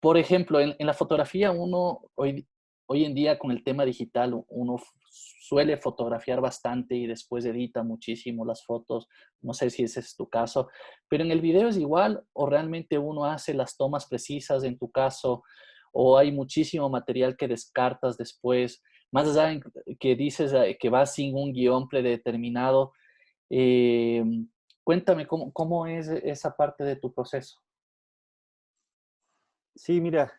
por ejemplo, en la fotografía uno hoy en día con el tema digital uno suele fotografiar bastante y después edita muchísimo las fotos. No sé si ese es tu caso, pero en el video es igual o realmente uno hace las tomas precisas en tu caso o hay muchísimo material que descartas después, más allá que dices que vas sin un guión predeterminado. Eh, Cuéntame cómo es esa parte de tu proceso. Sí, mira,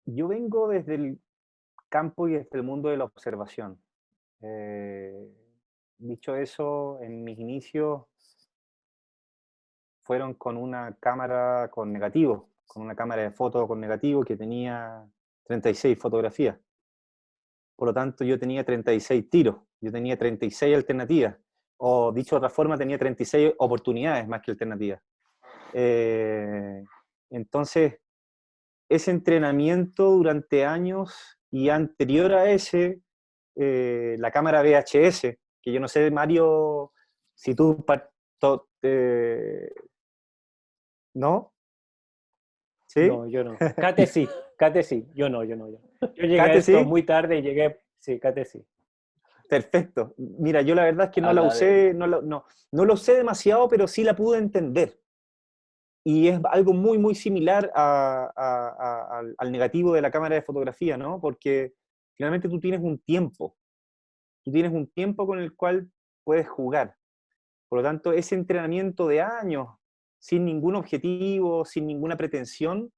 yo vengo desde el campo y desde el mundo de la observación. Eh, Dicho eso, en mis inicios fueron con una cámara con negativo, con una cámara de foto con negativo que tenía 36 fotografías. Por lo tanto, yo tenía 36 tiros, yo tenía 36 alternativas, o dicho de otra forma, tenía 36 oportunidades más que alternativas. Entonces, ese entrenamiento durante años y anterior a ese, la cámara VHS, que yo no sé, Mario, si tú... ¿No? ¿Sí? No, yo no. Cate sí, yo no. Yo llegué a ¿Cate esto sí? muy tarde y llegué, sí, Cate sí. Perfecto. Mira, yo la verdad es que no la Habla usé, no lo usé demasiado, pero sí la pude entender. Y es algo muy, muy similar al negativo de la cámara de fotografía, ¿no? Porque finalmente tú tienes un tiempo. tú tienes un tiempo con el cual puedes jugar. Por lo tanto, ese entrenamiento de años, sin ningún objetivo, sin ninguna pretensión,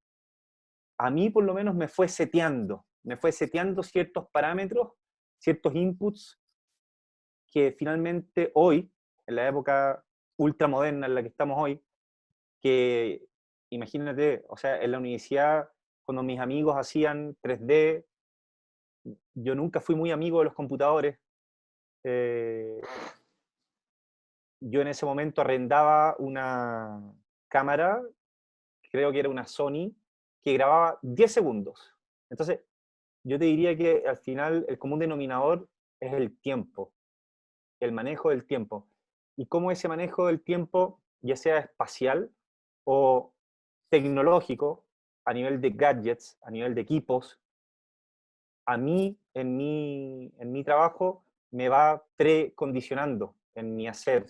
a mí por lo menos me fue seteando ciertos parámetros, ciertos inputs, que finalmente hoy, en la época ultramoderna en la que estamos hoy, que imagínate, o sea, en la universidad, cuando mis amigos hacían 3D, yo nunca fui muy amigo de los computadores. Yo en ese momento arrendaba una cámara, creo que era una Sony, que grababa 10 segundos. Entonces, yo te diría que al final el común denominador es el tiempo, el manejo del tiempo. Y cómo ese manejo del tiempo, ya sea espacial o tecnológico, a nivel de gadgets, a nivel de equipos, a mí, en mi trabajo, me va precondicionando en mi hacer.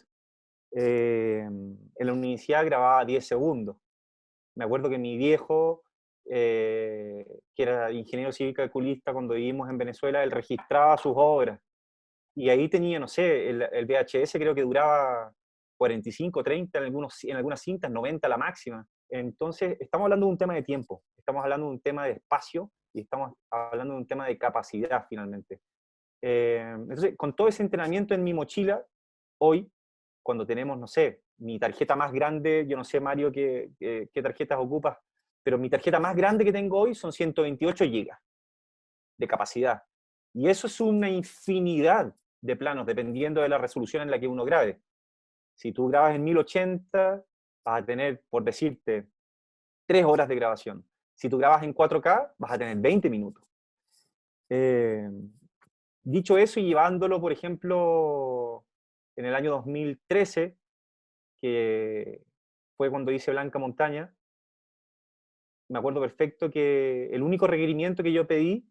En la universidad grababa 10 segundos. Me acuerdo que mi viejo, que era ingeniero civil calculista cuando vivimos en Venezuela, él registraba sus obras. Y ahí tenía, no sé, el VHS creo que duraba 45, 30, en algunas cintas, 90 la máxima. Entonces, estamos hablando de un tema de tiempo, estamos hablando de un tema de espacio y estamos hablando de un tema de capacidad finalmente. Entonces, con todo ese entrenamiento en mi mochila, hoy, cuando tenemos, no sé, mi tarjeta más grande, yo no sé, Mario, qué tarjetas ocupas, pero mi tarjeta más grande que tengo hoy son 128 gigas de capacidad. Y eso es una infinidad de planos, dependiendo de la resolución en la que uno grabe. Si tú grabas en 1080, vas a tener, por decirte, 3 horas de grabación. Si tú grabas en 4K, vas a tener 20 minutos. Dicho eso, y llevándolo, por ejemplo, en el año 2013, que fue cuando hice Blanca Montaña, me acuerdo perfecto que el único requerimiento que yo pedí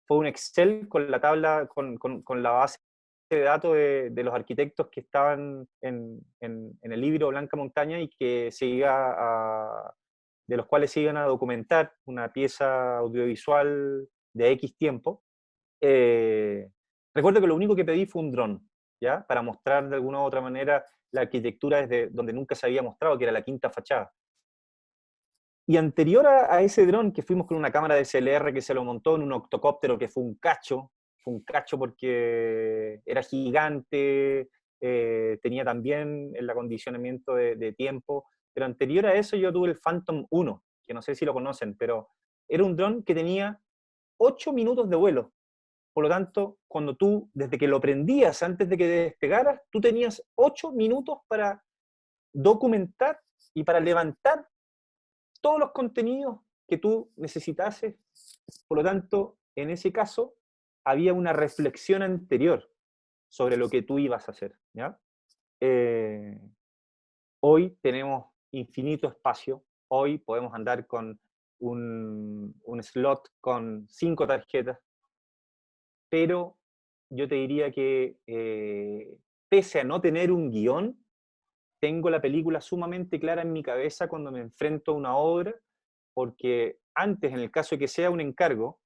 fue un Excel con la tabla, con la base de datos de los arquitectos que estaban en el libro Blanca Montaña y que de los cuales se iban a documentar una pieza audiovisual de X tiempo. Recuerdo que lo único que pedí fue un dron, ¿ya? Para mostrar de alguna u otra manera la arquitectura desde donde nunca se había mostrado, que era la quinta fachada. Y anterior a ese dron, que fuimos con una cámara de SLR que se lo montó en un octocóptero que fue un cacho porque era gigante, tenía también el acondicionamiento de tiempo, pero anterior a eso yo tuve el Phantom 1, que no sé si lo conocen, pero era un dron que tenía 8 minutos de vuelo. Por lo tanto, cuando tú, desde que lo prendías antes de que despegaras, tú tenías 8 minutos para documentar y para levantar todos los contenidos que tú necesitases. Por lo tanto, en ese caso, había una reflexión anterior sobre lo que tú ibas a hacer, ¿ya? Hoy tenemos infinito espacio, hoy podemos andar con un slot con 5 tarjetas, pero yo te diría que pese a no tener un guión, tengo la película sumamente clara en mi cabeza cuando me enfrento a una obra, porque antes, en el caso de que sea un encargo,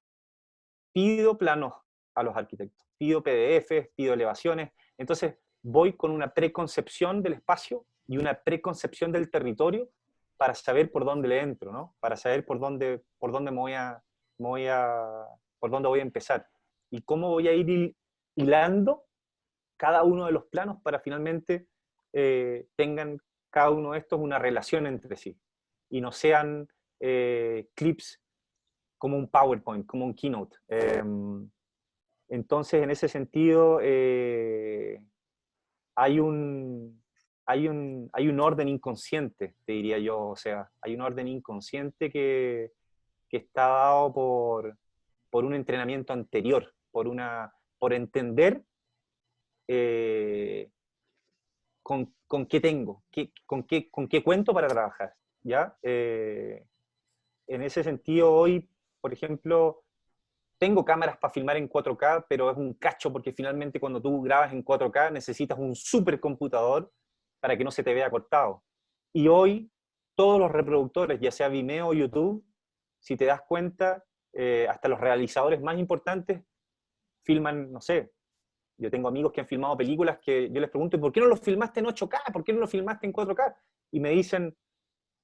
pido planos a los arquitectos, pido PDFs, pido elevaciones, entonces voy con una preconcepción del espacio y una preconcepción del territorio para saber por dónde le entro, ¿no? Para saber por dónde por dónde voy a empezar y cómo voy a ir hilando cada uno de los planos para finalmente tengan cada uno de estos una relación entre sí y no sean clips como un PowerPoint, como un Keynote. Entonces, en ese sentido, hay un orden inconsciente, te diría yo, o sea, hay un orden inconsciente que está dado por un entrenamiento anterior, por entender con qué tengo, con qué cuento para trabajar, ¿ya? En ese sentido, hoy, por ejemplo, tengo cámaras para filmar en 4K, pero es un cacho porque finalmente cuando tú grabas en 4K necesitas un supercomputador para que no se te vea cortado. Y hoy todos los reproductores, ya sea Vimeo o YouTube, si te das cuenta, hasta los realizadores más importantes filman, no sé, Yo tengo amigos que han filmado películas que yo les pregunto, ¿por qué no lo filmaste en 8K? ¿Por qué no lo filmaste en 4K? Y me dicen,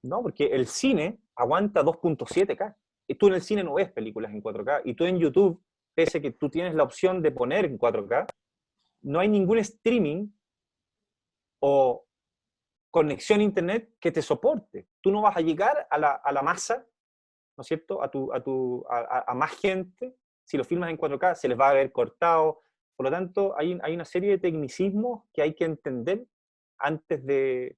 no, porque el cine aguanta 2.7K. Y tú en el cine no ves películas en 4K. Y tú en YouTube, pese a que tú tienes la opción de poner en 4K, no hay ningún streaming o conexión a internet que te soporte. Tú no vas a llegar a la masa, ¿no es cierto? A más gente. Si lo filmas en 4K, se les va a ver cortado. Por lo tanto, hay una serie de tecnicismos que hay que entender antes de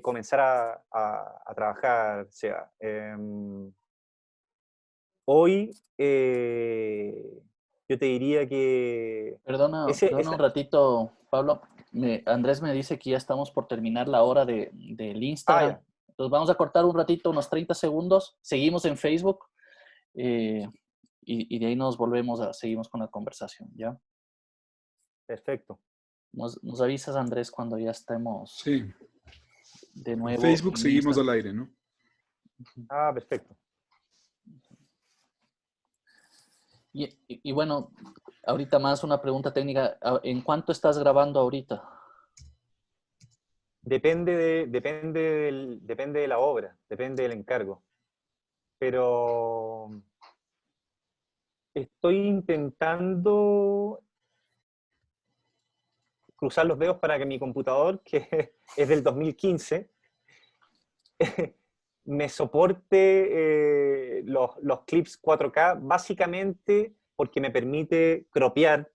comenzar a trabajar. O sea, hoy yo te diría que Perdona un ratito, Pablo. Andrés me dice que ya estamos por terminar la hora del Instagram. ya, Entonces vamos a cortar un ratito, unos 30 segundos. Seguimos en Facebook y de ahí seguimos con la conversación, ¿ya? perfecto. Nos avisas, Andrés, cuando ya estemos Sí, de en nuevo Facebook en seguimos Instagram. al aire, ¿no? Perfecto. Y bueno, ahorita más una pregunta técnica. ¿En cuánto estás grabando ahorita? Depende de la obra, depende del encargo. Pero estoy intentando cruzar los dedos para que mi computador, que es del 2015, me soporte los clips 4K, básicamente porque me permite cropear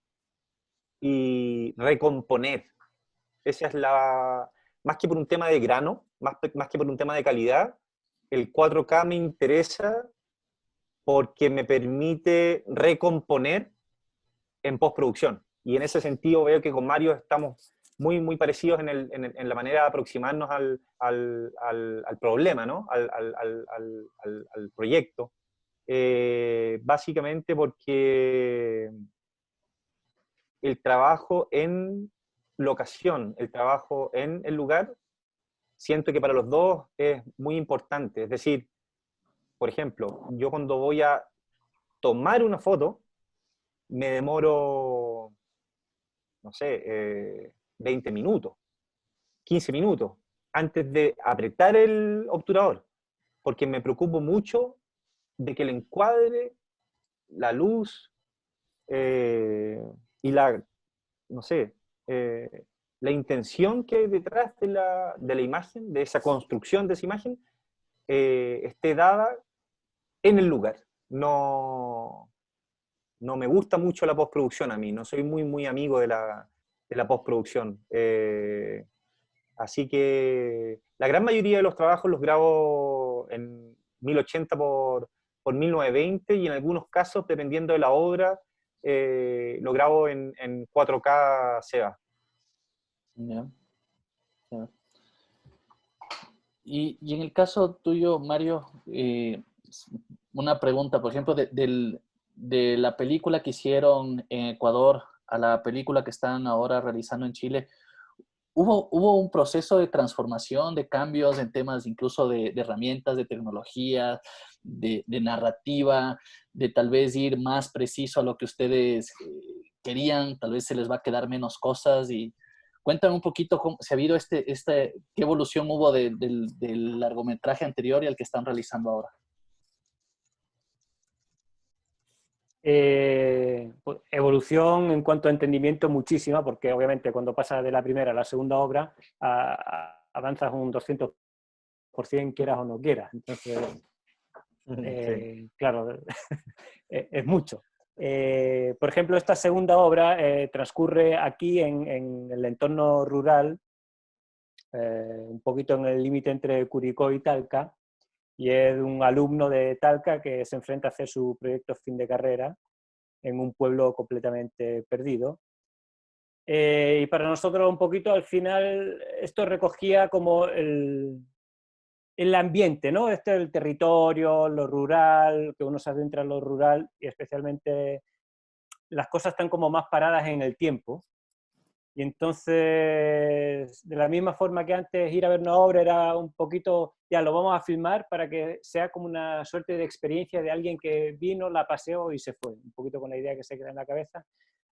y recomponer. Esa es más que por un tema de grano, más que por un tema de calidad, el 4K me interesa porque me permite recomponer en postproducción. Y en ese sentido veo que con Mario estamos muy, muy parecidos en la manera de aproximarnos al problema, ¿no? Al proyecto. Básicamente porque el trabajo en locación, el trabajo en el lugar, siento que para los dos es muy importante. Es decir, por ejemplo, yo cuando voy a tomar una foto, me demoro, no sé, 20 minutos, 15 minutos, antes de apretar el obturador, porque me preocupo mucho de que el encuadre, la luz y no sé, la intención que hay detrás de la imagen, de esa construcción de esa imagen, esté dada en el lugar. No, no me gusta mucho la postproducción a mí, no soy muy, muy amigo de la postproducción. Así que la gran mayoría de los trabajos los grabo en 1080 por 1920 y en algunos casos, dependiendo de la obra, lo grabo en 4K SEA. ¿Ya? Ya. Y en el caso tuyo, Mario, una pregunta, por ejemplo, de la película que hicieron en Ecuador a la película que están ahora realizando en Chile, ¿hubo un proceso de transformación, de cambios en temas incluso de herramientas, de tecnología, de narrativa, de tal vez ir más preciso a lo que ustedes querían? Tal vez se les va a quedar menos cosas y cuéntame un poquito si ha habido qué evolución hubo del largometraje anterior y al que están realizando ahora. Pues, evolución en cuanto a entendimiento muchísima, porque obviamente cuando pasas de la primera a la segunda obra avanzas un 200%, quieras o no quieras. Entonces, Sí. claro, es mucho. Por ejemplo, esta segunda obra transcurre aquí en el entorno rural, un poquito en el límite entre Curicó y Talca, y es un alumno de Talca que se enfrenta a hacer su proyecto fin de carrera en un pueblo completamente perdido. Y para nosotros un poquito al final esto recogía como el ambiente, ¿no? El territorio, lo rural, que uno se adentra en lo rural y especialmente las cosas están como más paradas en el tiempo. Y entonces, de la misma forma que antes ir a ver una obra era un poquito, ya lo vamos a filmar para que sea como una suerte de experiencia de alguien que vino, la paseó y se fue, un poquito con la idea que se queda en la cabeza.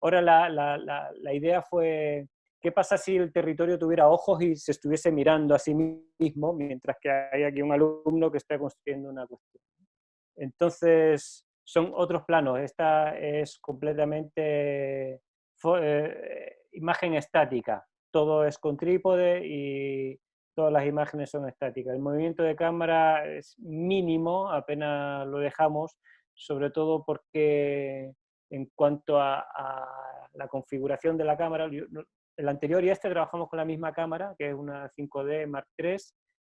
Ahora la idea fue, ¿qué pasa si el territorio tuviera ojos y se estuviese mirando a sí mismo, mientras que hay aquí un alumno que está construyendo una cuestión? Entonces, son otros planos. Esta es completamente imagen estática. Todo es con trípode y todas las imágenes son estáticas. El movimiento de cámara es mínimo, apenas lo dejamos, sobre todo porque en cuanto a la configuración de la cámara, el anterior y este trabajamos con la misma cámara, que es una 5D Mark III.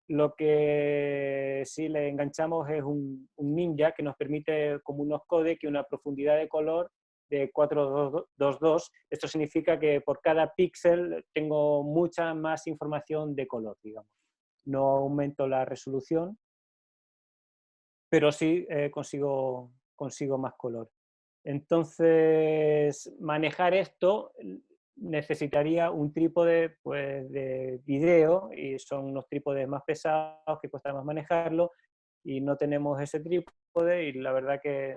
Lo que sí le enganchamos es un Ninja que nos permite como unos codecs y una profundidad de color de 422. Esto significa que por cada píxel tengo mucha más información de color, digamos. No aumento la resolución, pero sí consigo más color. Entonces, manejar esto necesitaría un trípode pues, de video, y son unos trípodes más pesados que cuesta más manejarlo, y no tenemos ese trípode, y la verdad que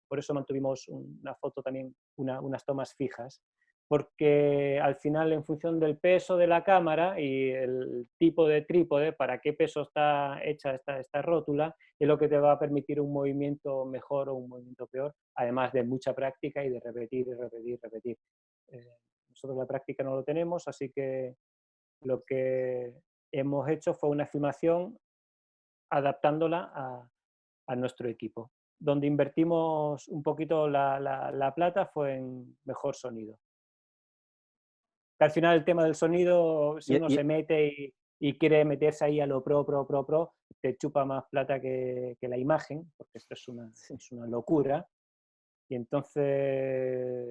por eso mantuvimos una foto también, unas tomas fijas, porque al final, en función del peso de la cámara y el tipo de trípode, para qué peso está hecha esta rótula, es lo que te va a permitir un movimiento mejor o un movimiento peor, además de mucha práctica y de repetir y repetir, repetir. Nosotros la práctica no lo tenemos, así que lo que hemos hecho fue una filmación adaptándola a nuestro equipo. Donde invertimos un poquito la plata fue en mejor sonido. Que al final el tema del sonido, si uno se mete y quiere meterse ahí a lo pro, te chupa más plata que la imagen, porque esto es una locura. Y entonces,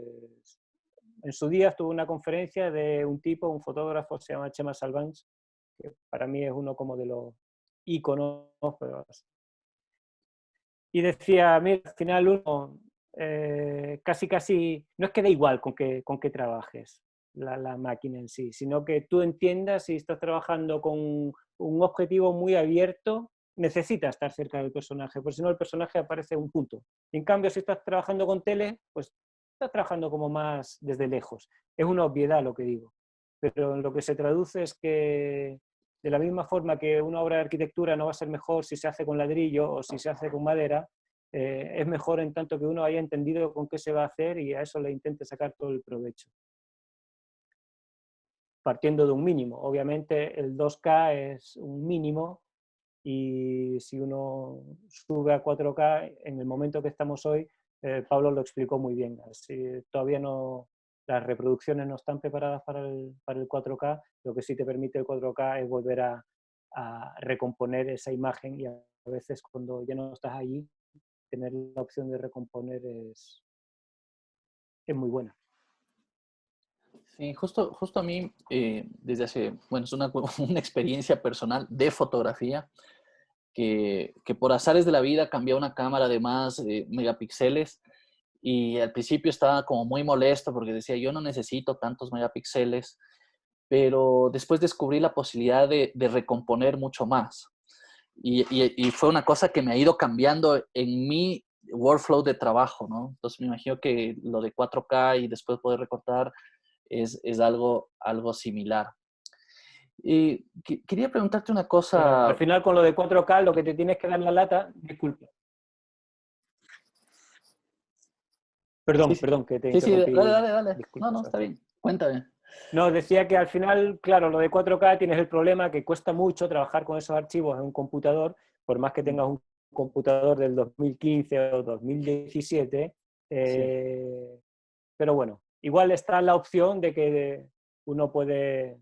en su día estuvo una conferencia de un tipo, un fotógrafo, se llama Chema Salvans, que para mí es uno como de los íconos, y decía, mira, al final uno casi, no es que da igual con que trabajes la máquina en sí, sino que tú entiendas si estás trabajando con un objetivo muy abierto, necesitas estar cerca del personaje, porque si no el personaje aparece en un punto. En cambio, si estás trabajando con tele, pues estás trabajando como más desde lejos. Es una obviedad lo que digo, pero lo que se traduce es que de la misma forma que una obra de arquitectura no va a ser mejor si se hace con ladrillo o si se hace con madera, es mejor en tanto que uno haya entendido con qué se va a hacer y a eso le intente sacar todo el provecho. Partiendo de un mínimo. Obviamente el 2K es un mínimo, y si uno sube a 4K, en el momento que estamos hoy, Pablo lo explicó muy bien. Así, todavía no, las reproducciones no están preparadas para el 4K, lo que sí te permite el 4K es volver a recomponer esa imagen, y a veces cuando ya no estás allí, tener la opción de recomponer es muy buena. Sí, justo a mí, desde hace, bueno, es una experiencia personal de fotografía, que por azares de la vida cambié a una cámara de más megapíxeles, y al principio estaba como muy molesto porque decía, yo no necesito tantos megapíxeles, pero después descubrí la posibilidad de recomponer mucho más. Y fue una cosa que me ha ido cambiando en mi workflow de trabajo, ¿no? Entonces me imagino que lo de 4K y después poder recortar es algo similar. Y quería preguntarte una cosa. Al final, con lo de 4K, lo que te tienes que dar la lata, disculpa. Perdón, Sí, perdón, que te sí, interrumpí. dale. Disculpa, No, está bien. Cuéntame. No, decía que al final, claro, lo de 4K tienes el problema que cuesta mucho trabajar con esos archivos en un computador, por más que tengas un computador del 2015 o 2017, pero bueno, igual está la opción de que uno puede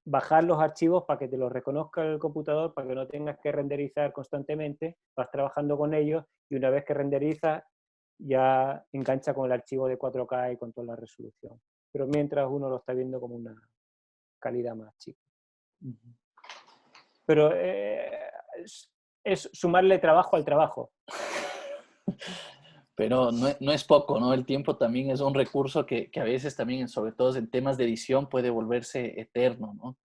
bajar los archivos para que te los reconozca el computador, para que no tengas que renderizar constantemente, vas trabajando con ellos, y una vez que renderizas ya engancha con el archivo de 4K y con toda la resolución. Pero mientras uno lo está viendo como una calidad más chica. Pero es sumarle trabajo al trabajo. Pero no es poco, ¿no? El tiempo también es un recurso que a veces también, sobre todo en temas de edición, puede volverse eterno, ¿no?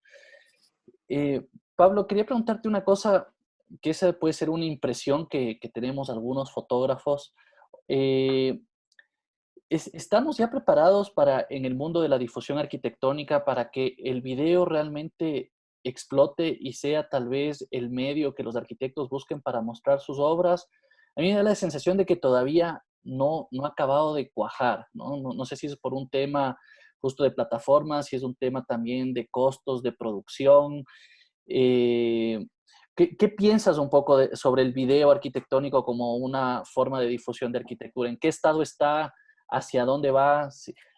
Pablo, quería preguntarte una cosa, que esa puede ser una impresión que tenemos algunos fotógrafos. ¿Estamos ya preparados para, en el mundo de la difusión arquitectónica, para que el video realmente explote y sea tal vez el medio que los arquitectos busquen para mostrar sus obras? A mí me da la sensación de que todavía no ha acabado de cuajar, ¿no? No sé si es por un tema justo de plataformas, si es un tema también de costos de producción. Eh, ¿Qué piensas un poco sobre el video arquitectónico como una forma de difusión de arquitectura? ¿En qué estado está? ¿Hacia dónde va?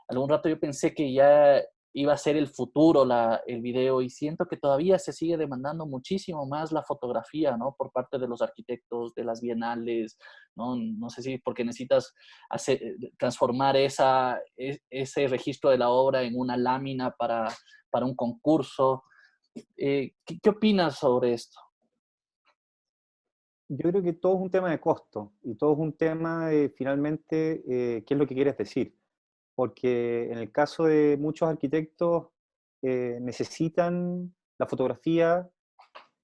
Algún rato yo pensé que ya iba a ser el futuro el video, y siento que todavía se sigue demandando muchísimo más la fotografía, ¿no? Por parte de los arquitectos, de las bienales, ¿no? No sé si porque necesitas transformar ese registro de la obra en una lámina para un concurso. ¿Qué opinas sobre esto? Yo creo que todo es un tema de costo y todo es un tema de finalmente qué es lo que quieres decir. Porque en el caso de muchos arquitectos necesitan la fotografía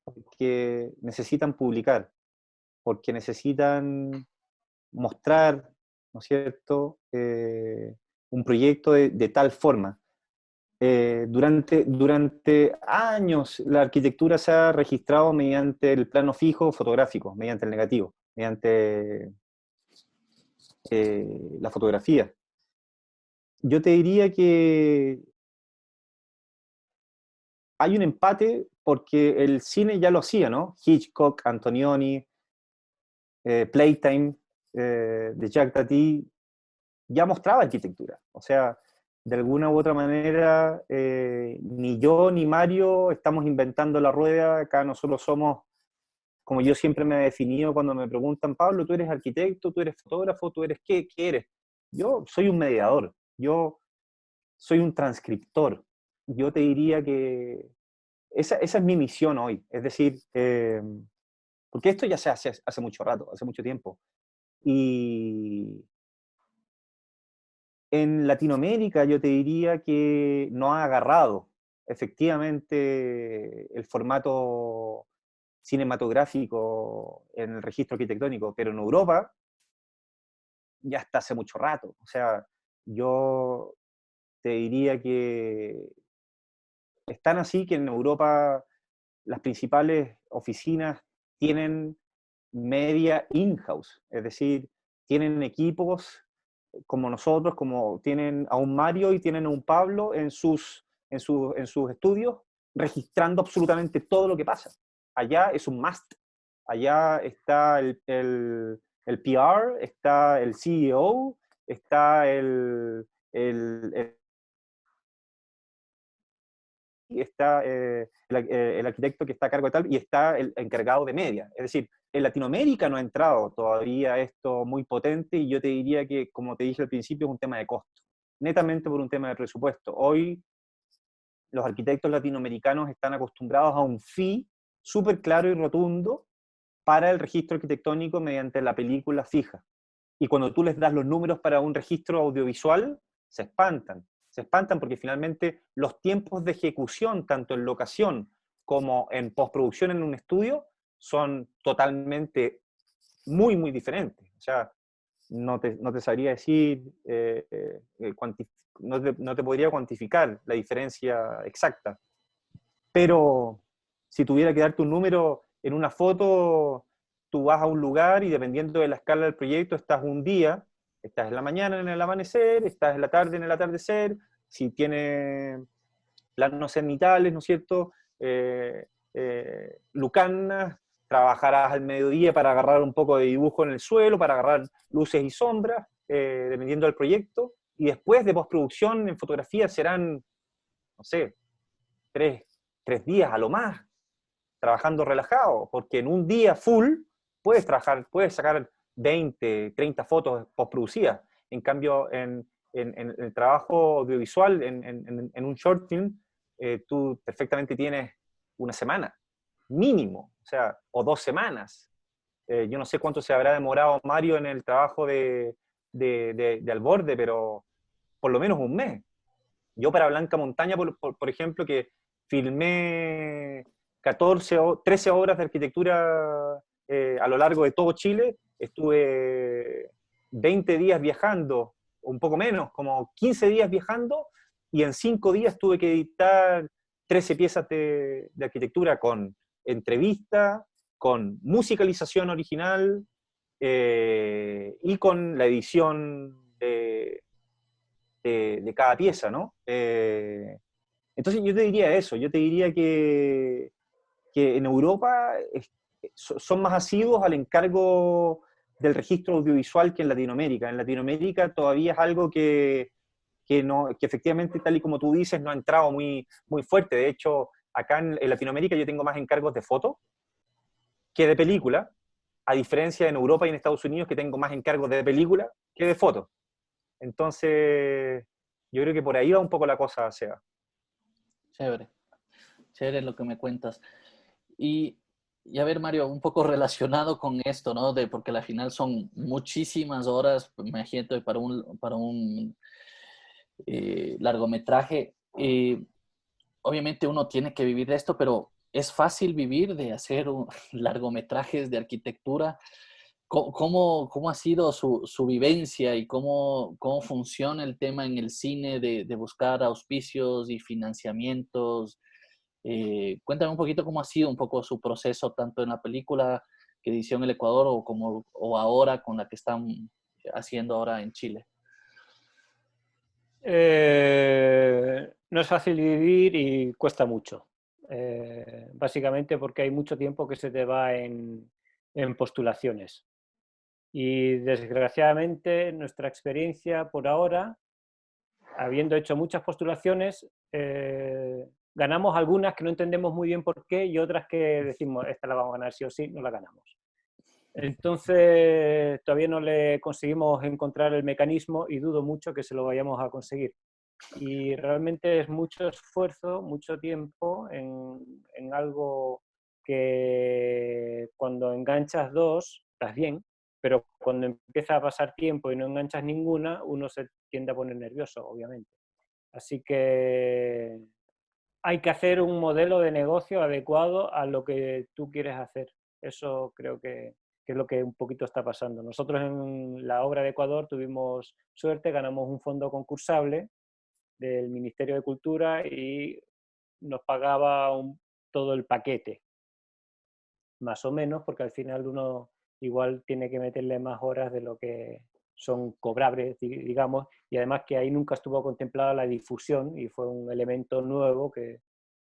porque necesitan publicar, porque necesitan mostrar, ¿no es cierto?, un proyecto de tal forma. Durante años la arquitectura se ha registrado mediante el plano fijo fotográfico, mediante el negativo, mediante la fotografía. Yo te diría que hay un empate porque el cine ya lo hacía, ¿no? Hitchcock, Antonioni, Playtime, de Jacques Tati, ya mostraba arquitectura. O sea, de alguna u otra manera, ni yo ni Mario estamos inventando la rueda. Acá nosotros somos, como yo siempre me he definido cuando me preguntan, Pablo, ¿tú eres arquitecto, tú eres fotógrafo, tú eres qué eres? Yo soy un mediador, yo soy un transcriptor. Yo te diría que esa es mi misión hoy. Es decir, porque esto ya se hace mucho rato, hace mucho tiempo. Y en Latinoamérica yo te diría que no ha agarrado efectivamente el formato cinematográfico en el registro arquitectónico, pero en Europa ya está hace mucho rato. O sea, yo te diría que están así que en Europa las principales oficinas tienen media in-house, es decir, tienen equipos como nosotros, como tienen a un Mario y tienen a un Pablo en sus estudios, registrando absolutamente todo lo que pasa. Allá es un must. Allá está el PR, está el CEO, está está el arquitecto que está a cargo de tal, y está el encargado de media. Es decir, en Latinoamérica no ha entrado todavía esto muy potente, y yo te diría que, como te dije al principio, es un tema de costo, netamente por un tema de presupuesto. Hoy los arquitectos latinoamericanos están acostumbrados a un fee súper claro y rotundo para el registro arquitectónico mediante la película fija. Y cuando tú les das los números para un registro audiovisual, se espantan. Se espantan porque finalmente los tiempos de ejecución, tanto en locación como en postproducción en un estudio, son totalmente muy, muy diferentes. O sea, no te sabría decir, no te podría cuantificar la diferencia exacta. Pero si tuviera que darte un número en una foto, tú vas a un lugar y dependiendo de la escala del proyecto, estás un día, estás en la mañana en el amanecer, estás en la tarde en el atardecer, si tiene planos cenitales, ¿no es cierto? Lucanas, trabajarás al mediodía para agarrar un poco de dibujo en el suelo, para agarrar luces y sombras, dependiendo del proyecto, y después de postproducción en fotografía serán, no sé, tres días a lo más, trabajando relajado, porque en un día full puedes sacar 20, 30 fotos postproducidas. En cambio, en el trabajo audiovisual, en un short film, tú perfectamente tienes una semana, mínimo, o sea, o 2 semanas. Yo no sé cuánto se habrá demorado Mario en el trabajo de Al Borde, pero por lo menos un mes. Yo para Blanca Montaña, por ejemplo, que filmé 13 obras de arquitectura a lo largo de todo Chile, estuve 20 días viajando un poco menos, como 15 días viajando, y en 5 días tuve que editar 13 piezas de arquitectura con entrevista, con musicalización original y con la edición de cada pieza, ¿no? Entonces yo te diría eso, yo te diría que en Europa son más asiduos al encargo del registro audiovisual que en Latinoamérica. En Latinoamérica todavía es algo que efectivamente, tal y como tú dices, no ha entrado muy, muy fuerte. De hecho, acá en Latinoamérica yo tengo más encargos de foto que de película, a diferencia en Europa y en Estados Unidos que tengo más encargos de película que de foto. Entonces, yo creo que por ahí va un poco la cosa, Seba. Chévere, chévere lo que me cuentas. Y a ver, Mario, un poco relacionado con esto, ¿no? Porque al final son muchísimas horas, imagínate, para un largometraje. Obviamente uno tiene que vivir de esto, pero ¿es fácil vivir de hacer largometrajes de arquitectura? ¿Cómo ha sido su vivencia y cómo funciona el tema en el cine de buscar auspicios y financiamientos? Cuéntame un poquito cómo ha sido un poco su proceso, tanto en la película que edició en el Ecuador o ahora con la que están haciendo ahora en Chile. No es fácil vivir y cuesta mucho. Básicamente porque hay mucho tiempo que se te va en postulaciones. Y desgraciadamente nuestra experiencia por ahora, habiendo hecho muchas postulaciones, ganamos algunas que no entendemos muy bien por qué y otras que decimos, esta la vamos a ganar sí o sí, no la ganamos. Entonces todavía no le conseguimos encontrar el mecanismo y dudo mucho que se lo vayamos a conseguir. Y realmente es mucho esfuerzo, mucho tiempo en algo que cuando enganchas dos, estás bien, pero cuando empieza a pasar tiempo y no enganchas ninguna, uno se tiende a poner nervioso, obviamente. Así que hay que hacer un modelo de negocio adecuado a lo que tú quieres hacer. Eso creo que es lo que un poquito está pasando. Nosotros en la obra de Ecuador tuvimos suerte, ganamos un fondo concursable del Ministerio de Cultura y nos pagaba todo el paquete, más o menos, porque al final uno igual tiene que meterle más horas de lo que son cobrables, digamos, y además que ahí nunca estuvo contemplada la difusión y fue un elemento nuevo que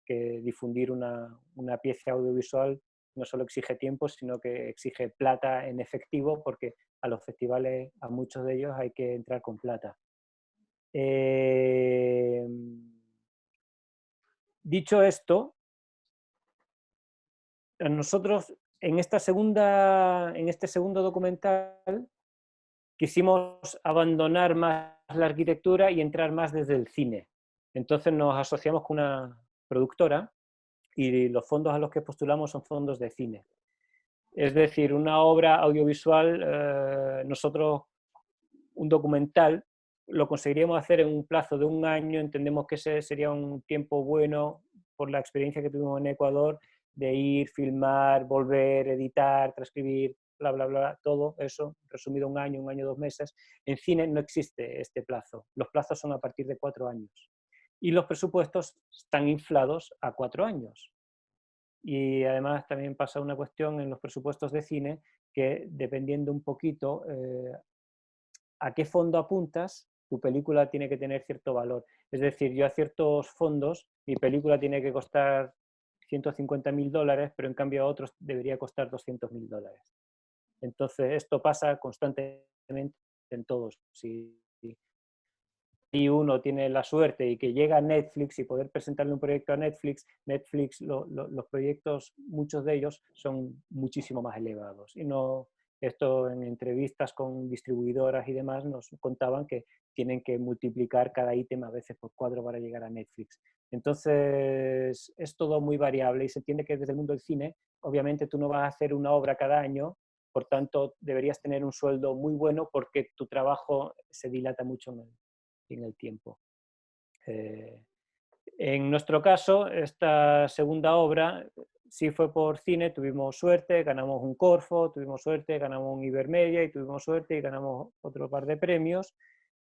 difundir una pieza audiovisual no solo exige tiempo, sino que exige plata en efectivo, porque a los festivales, a muchos de ellos, hay que entrar con plata. Dicho esto, nosotros en este segundo documental quisimos abandonar más la arquitectura y entrar más desde el cine. Entonces nos asociamos con una productora y los fondos a los que postulamos son fondos de cine. Es decir, una obra audiovisual, nosotros un documental lo conseguiríamos hacer en un plazo de 1 año, entendemos que ese sería un tiempo bueno por la experiencia que tuvimos en Ecuador, de ir, filmar, volver, editar, transcribir, bla, bla, bla, todo eso, resumido 1 año, 2 meses. En cine no existe este plazo, los plazos son a partir de 4 años. Y los presupuestos están inflados a 4 años. Y además también pasa una cuestión en los presupuestos de cine que dependiendo un poquito a qué fondo apuntas, tu película tiene que tener cierto valor. Es decir, yo a ciertos fondos, mi película tiene que costar $150.000, pero en cambio a otros debería costar $200.000. Entonces, esto pasa constantemente en todos. Si uno tiene la suerte y que llega a Netflix y poder presentarle un proyecto a Netflix, los proyectos, muchos de ellos, son muchísimo más elevados. Y no, esto en entrevistas con distribuidoras y demás nos contaban que tienen que multiplicar cada ítem a veces por 4 para llegar a Netflix. Entonces, es todo muy variable y se entiende que desde el mundo del cine, obviamente tú no vas a hacer una obra cada año, por tanto, deberías tener un sueldo muy bueno porque tu trabajo se dilata mucho en el tiempo. En nuestro caso, esta segunda obra sí fue por cine, tuvimos suerte, ganamos un Corfo, tuvimos suerte, ganamos un Ibermedia y tuvimos suerte y ganamos otro par de premios.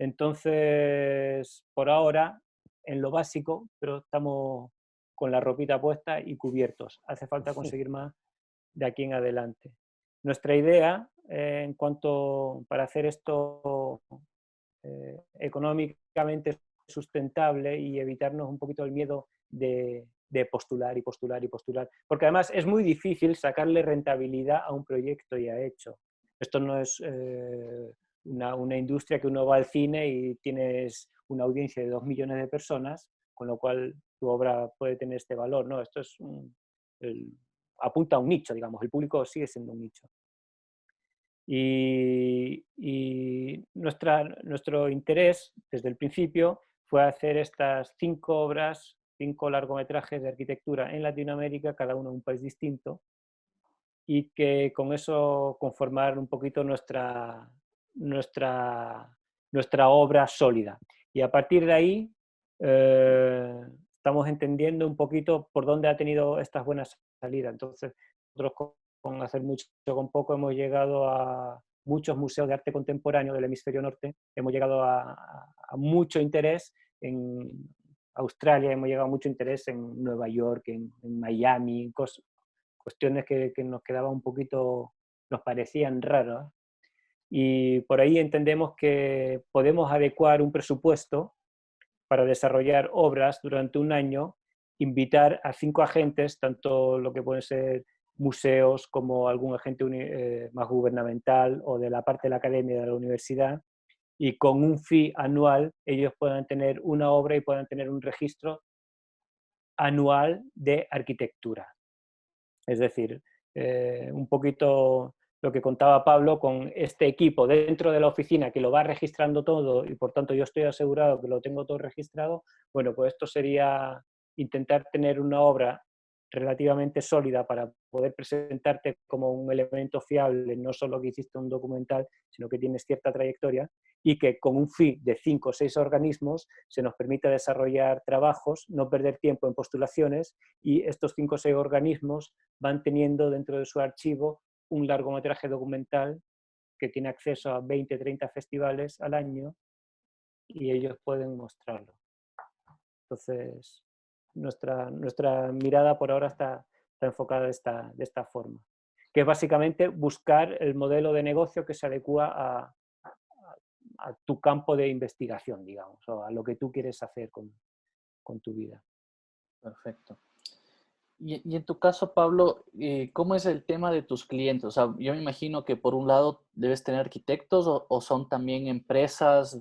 Entonces, por ahora, en lo básico, pero estamos con la ropita puesta y cubiertos. Hace falta conseguir más de aquí en adelante. Nuestra idea, en cuanto para hacer esto económicamente sustentable y evitarnos un poquito el miedo de postular y postular y postular, porque además es muy difícil sacarle rentabilidad a un proyecto ya hecho. Esto no es una industria que uno va al cine y tienes una audiencia de 2 millones de personas, con lo cual tu obra puede tener este valor. No, esto es apunta a un nicho, digamos, el público sigue siendo un nicho. Y nuestro interés desde el principio fue hacer estas 5 obras, 5 largometrajes de arquitectura en Latinoamérica, cada uno en un país distinto, y que con eso conformar un poquito nuestra obra sólida. Y a partir de ahí estamos entendiendo un poquito por dónde ha tenido estas buenas salidas. Entonces, nosotros con hacer mucho con poco hemos llegado a muchos museos de arte contemporáneo del hemisferio norte, hemos llegado a mucho interés en Australia, hemos llegado a mucho interés en Nueva York, en Miami, cuestiones que nos quedaban un poquito, nos parecían raras. Y por ahí entendemos que podemos adecuar un presupuesto para desarrollar obras durante un año, invitar a 5 agentes, tanto lo que pueden ser museos como algún agente más gubernamental o de la parte de la academia de la universidad, y con un fee anual ellos puedan tener una obra y puedan tener un registro anual de arquitectura. Es decir, un poquito lo que contaba Pablo con este equipo dentro de la oficina que lo va registrando todo y por tanto yo estoy asegurado que lo tengo todo registrado. Bueno, pues esto sería intentar tener una obra relativamente sólida para poder presentarte como un elemento fiable, no solo que hiciste un documental, sino que tienes cierta trayectoria, y que con un fee de 5 o 6 organismos se nos permite desarrollar trabajos, no perder tiempo en postulaciones, y estos 5 o 6 organismos van teniendo dentro de su archivo un largometraje documental que tiene acceso a 20, 30 festivales al año y ellos pueden mostrarlo. Entonces, nuestra mirada por ahora está enfocada de esta forma, que es básicamente buscar el modelo de negocio que se adecua a tu campo de investigación, digamos, o a lo que tú quieres hacer con tu vida. Perfecto. Y en tu caso, Pablo, ¿cómo es el tema de tus clientes? O sea, yo me imagino que por un lado debes tener arquitectos o son también empresas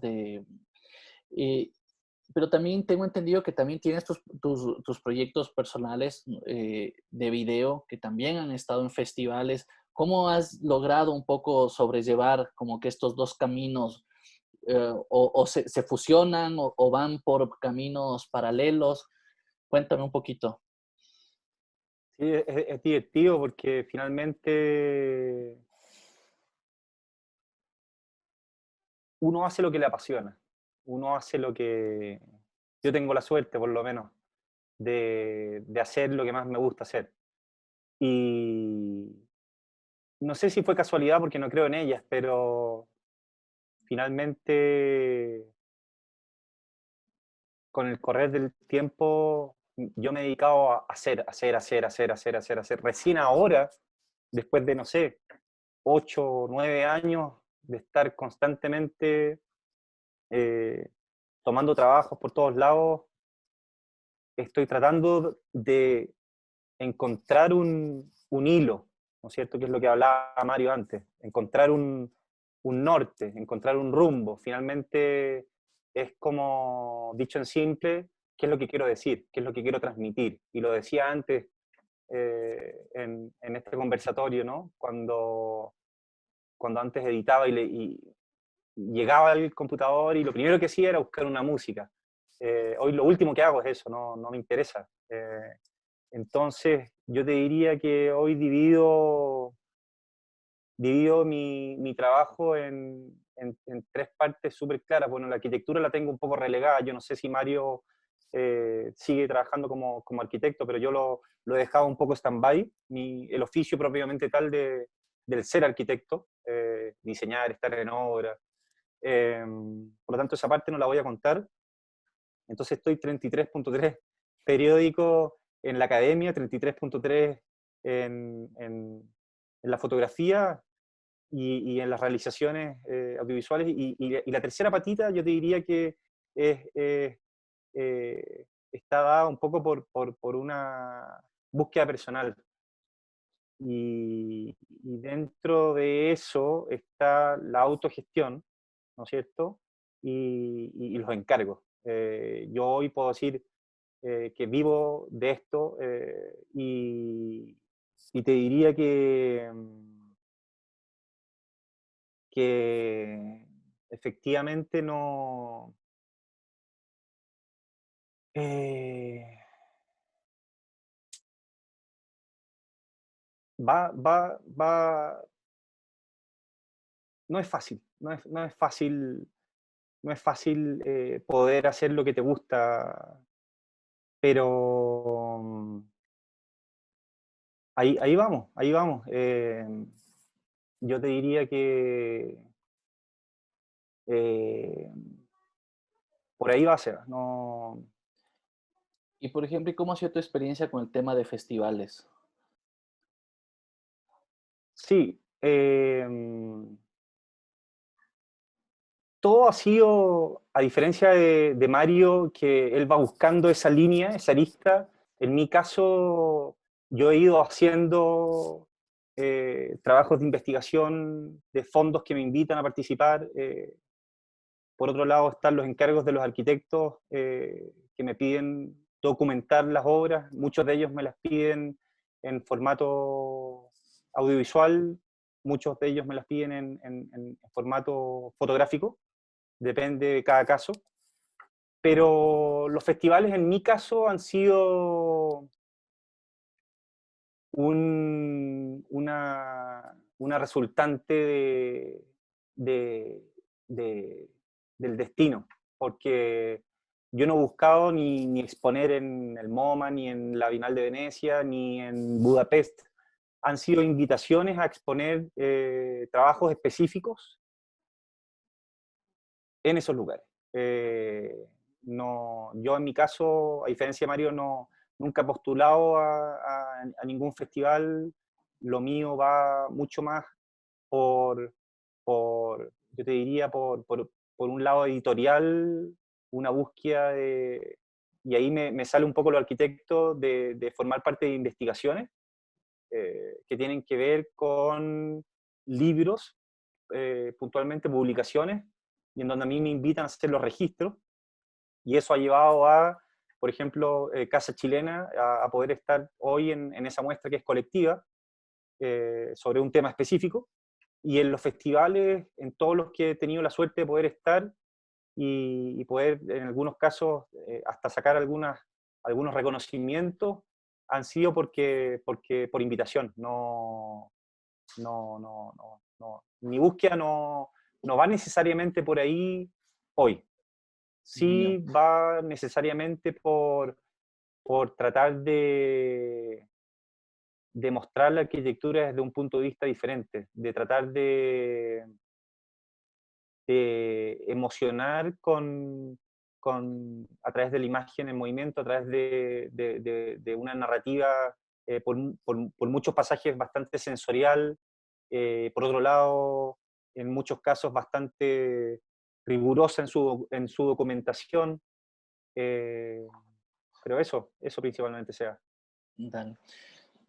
pero también tengo entendido que también tienes tus proyectos personales de video que también han estado en festivales. ¿Cómo has logrado un poco sobrellevar como que estos dos caminos o se fusionan o van por caminos paralelos? Cuéntame un poquito. Sí, es divertido porque finalmente uno hace lo que le apasiona. Uno hace lo que... Yo tengo la suerte, por lo menos, de hacer lo que más me gusta hacer. Y no sé si fue casualidad porque no creo en ellas, pero finalmente con el correr del tiempo yo me he dedicado a hacer. Recién ahora, después de, no sé, 8 o 9 años de estar constantemente tomando trabajos por todos lados, estoy tratando de encontrar un hilo, ¿no es cierto? Que es lo que hablaba Mario antes, encontrar un norte, encontrar un rumbo. Finalmente es como, dicho en simple, qué es lo que quiero decir, qué es lo que quiero transmitir. Y lo decía antes en este conversatorio, ¿no? Cuando antes editaba y llegaba al computador y lo primero que hacía era buscar una música. Hoy lo último que hago es eso, no me interesa. Entonces, yo te diría que hoy divido mi trabajo en 3 partes súper claras. Bueno, la arquitectura la tengo un poco relegada. Yo no sé si Mario sigue trabajando como arquitecto, pero yo lo he dejado un poco stand-by. El oficio propiamente tal del ser arquitecto, diseñar, estar en obra, Por lo tanto, esa parte no la voy a contar. Entonces estoy 33.3 periódico en la academia, 33.3 en la fotografía y en las realizaciones audiovisuales. Y la tercera patita yo te diría que está dada un poco por una búsqueda personal. Y dentro de eso está la autogestión, ¿no es cierto? Y los encargos. Yo hoy puedo decir que vivo de esto y te diría que efectivamente no... va, no es fácil, no es fácil poder hacer lo que te gusta, pero ahí vamos, ahí vamos. Yo te diría que eh, por ahí va a ser, no... Y por ejemplo, ¿cómo ha sido tu experiencia con el tema de festivales? Sí, todo ha sido, a diferencia de Mario, que él va buscando esa línea, esa lista. En mi caso, yo he ido haciendo trabajos de investigación de fondos que me invitan a participar. Por otro lado están los encargos de los arquitectos que me piden documentar las obras. Muchos de ellos me las piden en formato audiovisual, muchos de ellos me las piden en formato fotográfico, depende de cada caso. Pero los festivales en mi caso han sido una resultante de, del destino, porque yo no he buscado ni exponer en el MoMA, ni en la Bienal de Venecia, ni en Budapest. Han sido invitaciones a exponer trabajos específicos en esos lugares. No, yo en mi caso, a diferencia de Mario, nunca he postulado a ningún festival. Lo mío va mucho más yo te diría, por un lado editorial, una búsqueda de... Y ahí me sale un poco lo arquitecto de formar parte de investigaciones que tienen que ver con libros, puntualmente publicaciones, y en donde a mí me invitan a hacer los registros, y eso ha llevado a, por ejemplo, Casa Chilena, a poder estar hoy en esa muestra que es colectiva, sobre un tema específico, y en los festivales, en todos los que he tenido la suerte de poder estar y poder, en algunos casos, hasta sacar algunos reconocimientos, han sido por invitación. Mi búsqueda no va necesariamente por ahí hoy. Sí va necesariamente por tratar de mostrar la arquitectura desde un punto de vista diferente, de tratar de emocionar a través de la imagen en movimiento, a través de una narrativa, por muchos pasajes bastante sensorial, por otro lado, en muchos casos bastante rigurosa en su documentación, pero eso principalmente sea. Dale.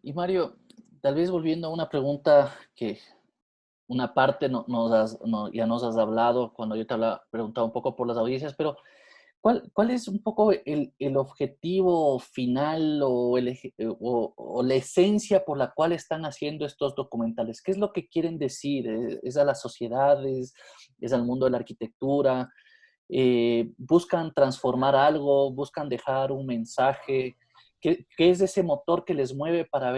Y Mario, tal vez volviendo a una pregunta que una parte ya nos has hablado cuando yo te preguntaba un poco por las audiencias, pero ¿cuál es un poco el objetivo final o la esencia por la cual están haciendo estos documentales? ¿Qué es lo que quieren decir? ¿Es a las sociedades? ¿Es al mundo de la arquitectura? ¿Buscan transformar algo? ¿Buscan dejar un mensaje? ¿Qué es ese motor que les mueve para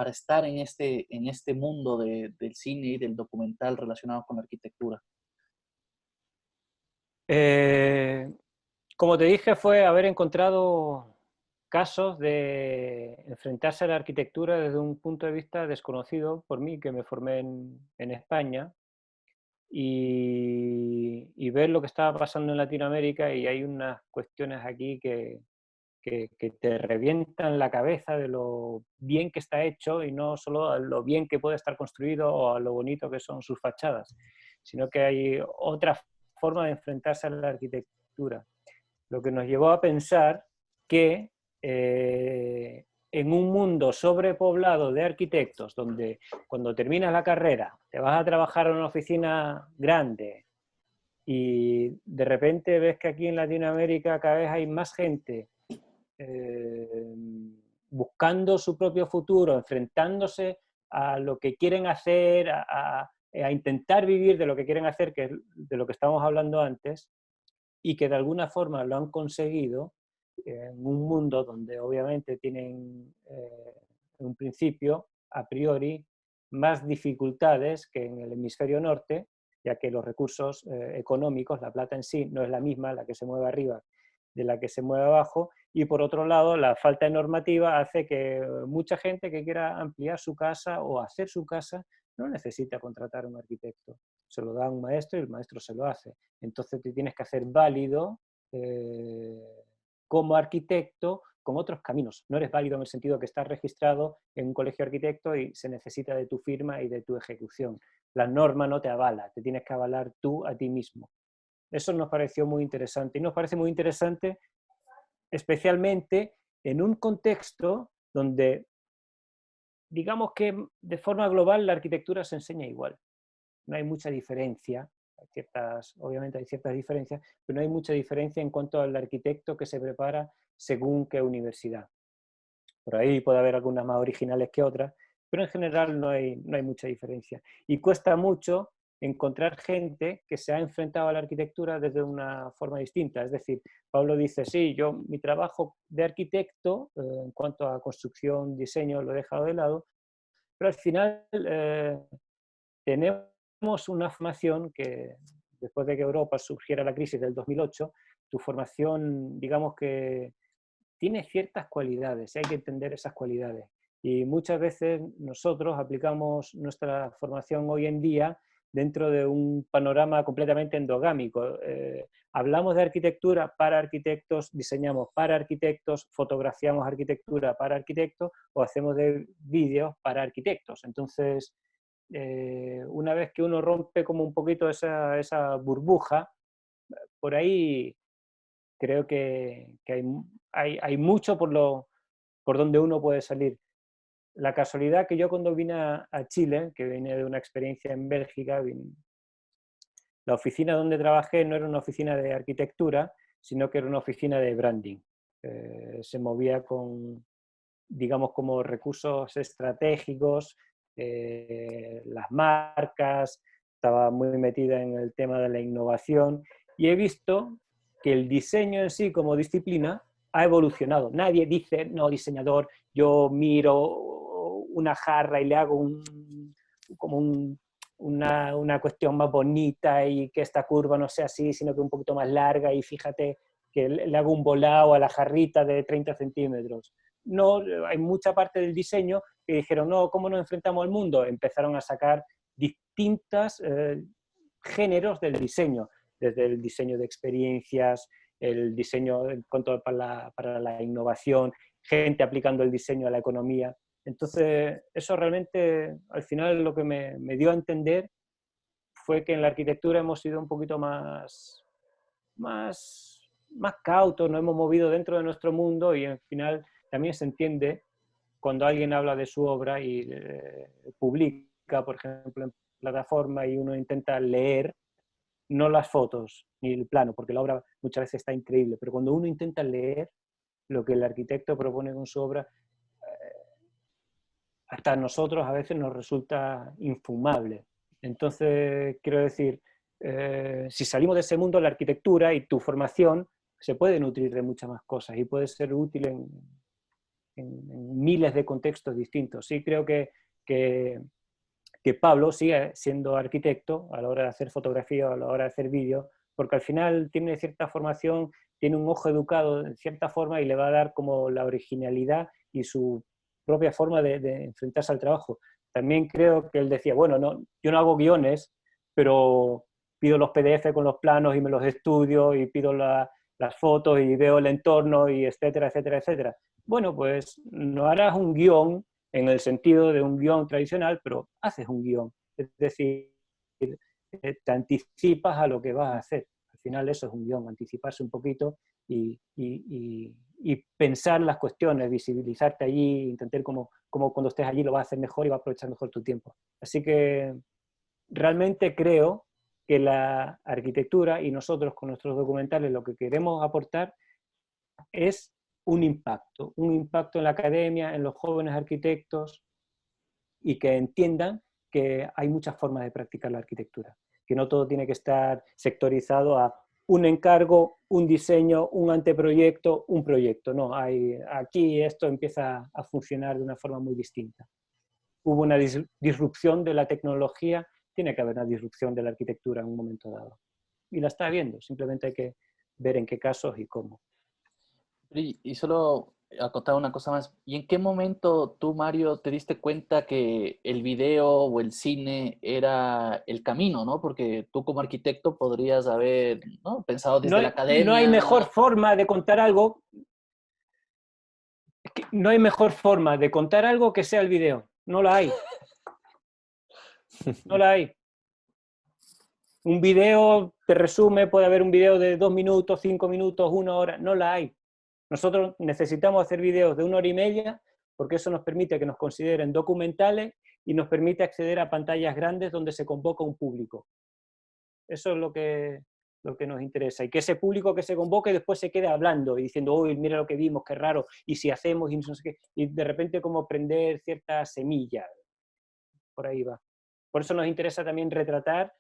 estar en este mundo del cine y del documental relacionado con la arquitectura? Como te dije, fue haber encontrado casos de enfrentarse a la arquitectura desde un punto de vista desconocido por mí, que me formé en España, y ver lo que estaba pasando en Latinoamérica, y hay unas cuestiones aquí que te revientan la cabeza de lo bien que está hecho, y no solo a lo bien que puede estar construido o a lo bonito que son sus fachadas, sino que hay otra forma de enfrentarse a la arquitectura. Lo que nos llevó a pensar que en un mundo sobrepoblado de arquitectos, donde cuando terminas la carrera te vas a trabajar en una oficina grande y de repente ves que aquí en Latinoamérica cada vez hay más gente buscando su propio futuro, enfrentándose a lo que quieren hacer, a intentar vivir de lo que quieren hacer, que es de lo que estábamos hablando antes, y que de alguna forma lo han conseguido en un mundo donde obviamente tienen en un principio, a priori, más dificultades que en el hemisferio norte, ya que los recursos económicos, la plata en sí, no es la misma la que se mueve arriba de la que se mueve abajo, y por otro lado la falta de normativa hace que mucha gente que quiera ampliar su casa o hacer su casa no necesita contratar a un arquitecto, se lo da a un maestro y el maestro se lo hace. Entonces te tienes que hacer válido como arquitecto con otros caminos. No eres válido en el sentido que estás registrado en un colegio de arquitectos y se necesita de tu firma y de tu ejecución. La norma no te avala, te tienes que avalar tú a ti mismo. Eso nos pareció muy interesante, y nos parece muy interesante especialmente en un contexto donde, digamos que de forma global, la arquitectura se enseña igual. No hay mucha diferencia, obviamente hay ciertas diferencias, pero no hay mucha diferencia en cuanto al arquitecto que se prepara según qué universidad. Por ahí puede haber algunas más originales que otras, pero en general no hay mucha diferencia. Y cuesta mucho encontrar gente que se ha enfrentado a la arquitectura desde una forma distinta. Es decir, Pablo dice, sí, mi trabajo de arquitecto, en cuanto a construcción, diseño, lo he dejado de lado, pero al final tenemos una formación que, después de que Europa surgiera la crisis del 2008, tu formación, digamos que tiene ciertas cualidades, y hay que entender esas cualidades. Y muchas veces nosotros aplicamos nuestra formación hoy en día dentro de un panorama completamente endogámico. Hablamos de arquitectura para arquitectos, diseñamos para arquitectos, fotografiamos arquitectura para arquitectos o hacemos de vídeos para arquitectos. Entonces, una vez que uno rompe como un poquito esa burbuja, por ahí creo que hay mucho por donde uno puede salir. La casualidad que yo cuando vine a Chile, que vine de una experiencia en Bélgica, la oficina donde trabajé no era una oficina de arquitectura, sino que era una oficina de branding. Se movía con, digamos, como recursos estratégicos, las marcas, estaba muy metida en el tema de la innovación, y he visto que el diseño en sí como disciplina ha evolucionado. Nadie dice, no, diseñador, yo miro una jarra y le hago una cuestión más bonita y que esta curva no sea así, sino que un poquito más larga, y fíjate que le hago un volado a la jarrita de 30 centímetros. No, hay mucha parte del diseño que dijeron, no, ¿cómo nos enfrentamos al mundo? Empezaron a sacar distintos géneros del diseño, desde el diseño de experiencias, el diseño para la innovación, gente aplicando el diseño a la economía. Entonces, eso realmente, al final, lo que me dio a entender fue que en la arquitectura hemos sido un poquito más cautos, nos hemos movido dentro de nuestro mundo, y al final también se entiende cuando alguien habla de su obra y publica, por ejemplo, en plataforma, y uno intenta leer, no las fotos ni el plano, porque la obra muchas veces está increíble, pero cuando uno intenta leer lo que el arquitecto propone con su obra, hasta a nosotros a veces nos resulta infumable. Entonces, quiero decir, si salimos de ese mundo, la arquitectura y tu formación se puede nutrir de muchas más cosas y puede ser útil en miles de contextos distintos. Sí, creo que Pablo sigue siendo arquitecto a la hora de hacer fotografía o a la hora de hacer vídeo, porque al final tiene cierta formación, tiene un ojo educado de cierta forma y le va a dar como la originalidad y su propia forma de enfrentarse al trabajo. También creo que él decía, bueno, no, yo no hago guiones, pero pido los PDF con los planos y me los estudio y pido las fotos y veo el entorno y etcétera, etcétera, etcétera. Bueno, pues no harás un guión en el sentido de un guión tradicional, pero haces un guión. Es decir, te anticipas a lo que vas a hacer. Al final eso es un guión, anticiparse un poquito y pensar las cuestiones, visibilizarte allí, intentar como cuando estés allí lo vas a hacer mejor y vas a aprovechar mejor tu tiempo. Así que realmente creo que la arquitectura y nosotros con nuestros documentales lo que queremos aportar es un impacto en la academia, en los jóvenes arquitectos, y que entiendan que hay muchas formas de practicar la arquitectura, que no todo tiene que estar sectorizado a un encargo, un diseño, un anteproyecto, un proyecto. No, aquí esto empieza a funcionar de una forma muy distinta. Hubo una disrupción de la tecnología, tiene que haber una disrupción de la arquitectura en un momento dado. Y la está habiendo, simplemente hay que ver en qué casos y cómo. Y solo acotar una cosa más. ¿Y en qué momento tú, Mario, te diste cuenta que el video o el cine era el camino, ¿no? Porque tú como arquitecto podrías haber, ¿no?, pensado desde la academia. No hay mejor forma de contar algo. No hay mejor forma de contar algo que sea el video. No la hay. No la hay. Un video te resume, puede haber un video de 2 minutos, 5 minutos, 1 hora. No la hay. Nosotros necesitamos hacer videos de 1 hora y media porque eso nos permite que nos consideren documentales y nos permite acceder a pantallas grandes donde se convoca un público. Eso es lo que nos interesa. Y que ese público que se convoque después se quede hablando y diciendo, uy, mira lo que vimos, qué raro, y si hacemos, y no sé qué. Y de repente como prender cierta semilla. Por ahí va. Por eso nos interesa también retratar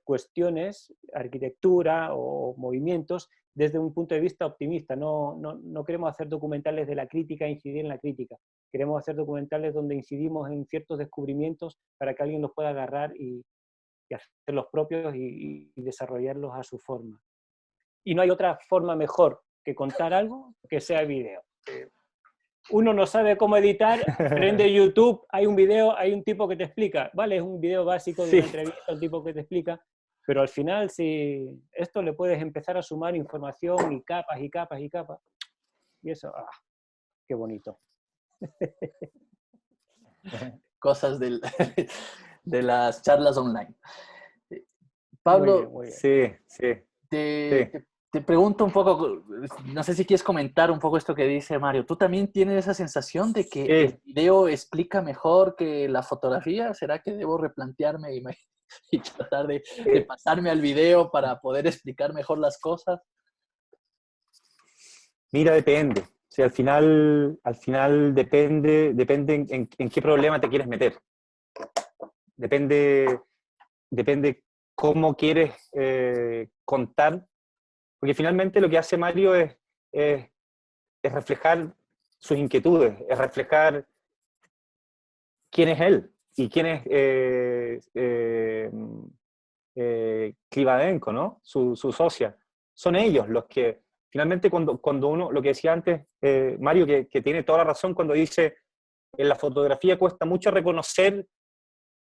cuestiones, arquitectura o movimientos desde un punto de vista optimista. No queremos hacer documentales de la crítica, incidir en la crítica. Queremos hacer documentales donde incidimos en ciertos descubrimientos para que alguien los pueda agarrar y hacer los propios y desarrollarlos a su forma. Y no hay otra forma mejor que contar algo que sea el video. Uno no sabe cómo editar, prende YouTube, hay un video, hay un tipo que te explica, vale, es un video básico de una entrevista, un tipo que te explica, pero al final si esto le puedes empezar a sumar información y capas y capas y capas, y eso, qué bonito. Cosas de las charlas online. Pablo, Muy bien. Sí. te pregunto un poco, no sé si quieres comentar un poco esto que dice Mario. ¿Tú también tienes esa sensación de que el video explica mejor que la fotografía? ¿Será que debo replantearme y tratar de pasarme al video para poder explicar mejor las cosas? Mira, depende. O sea, al final depende en qué problema te quieres meter. Depende cómo quieres contar, porque finalmente lo que hace Mario es reflejar sus inquietudes, es reflejar quién es él y quién es Klivadenko, ¿no? Su socia. Son ellos los que, finalmente, cuando uno, lo que decía antes Mario, que tiene toda la razón cuando dice, en la fotografía cuesta mucho reconocer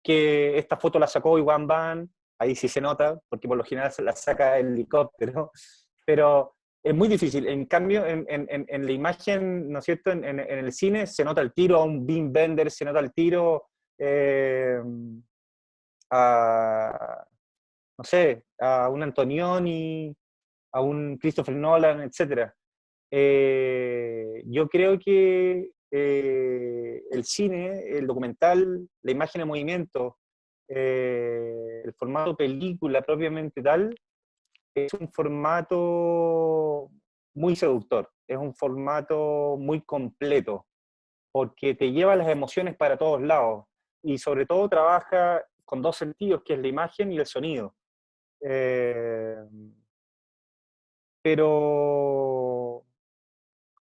que esta foto la sacó Iwan Van, ahí sí se nota, porque por lo general se la saca el helicóptero, pero es muy difícil. En cambio, en la imagen, ¿no es cierto?, en el cine se nota el tiro a un Wim Wenders, se nota el tiro no sé, a un Antonioni, a un Christopher Nolan, etc. Yo creo que el cine, el documental, la imagen en movimiento, el formato película propiamente tal, es un formato muy seductor, es un formato muy completo, porque te lleva las emociones para todos lados, y sobre todo trabaja con 2 sentidos, que es la imagen y el sonido. Pero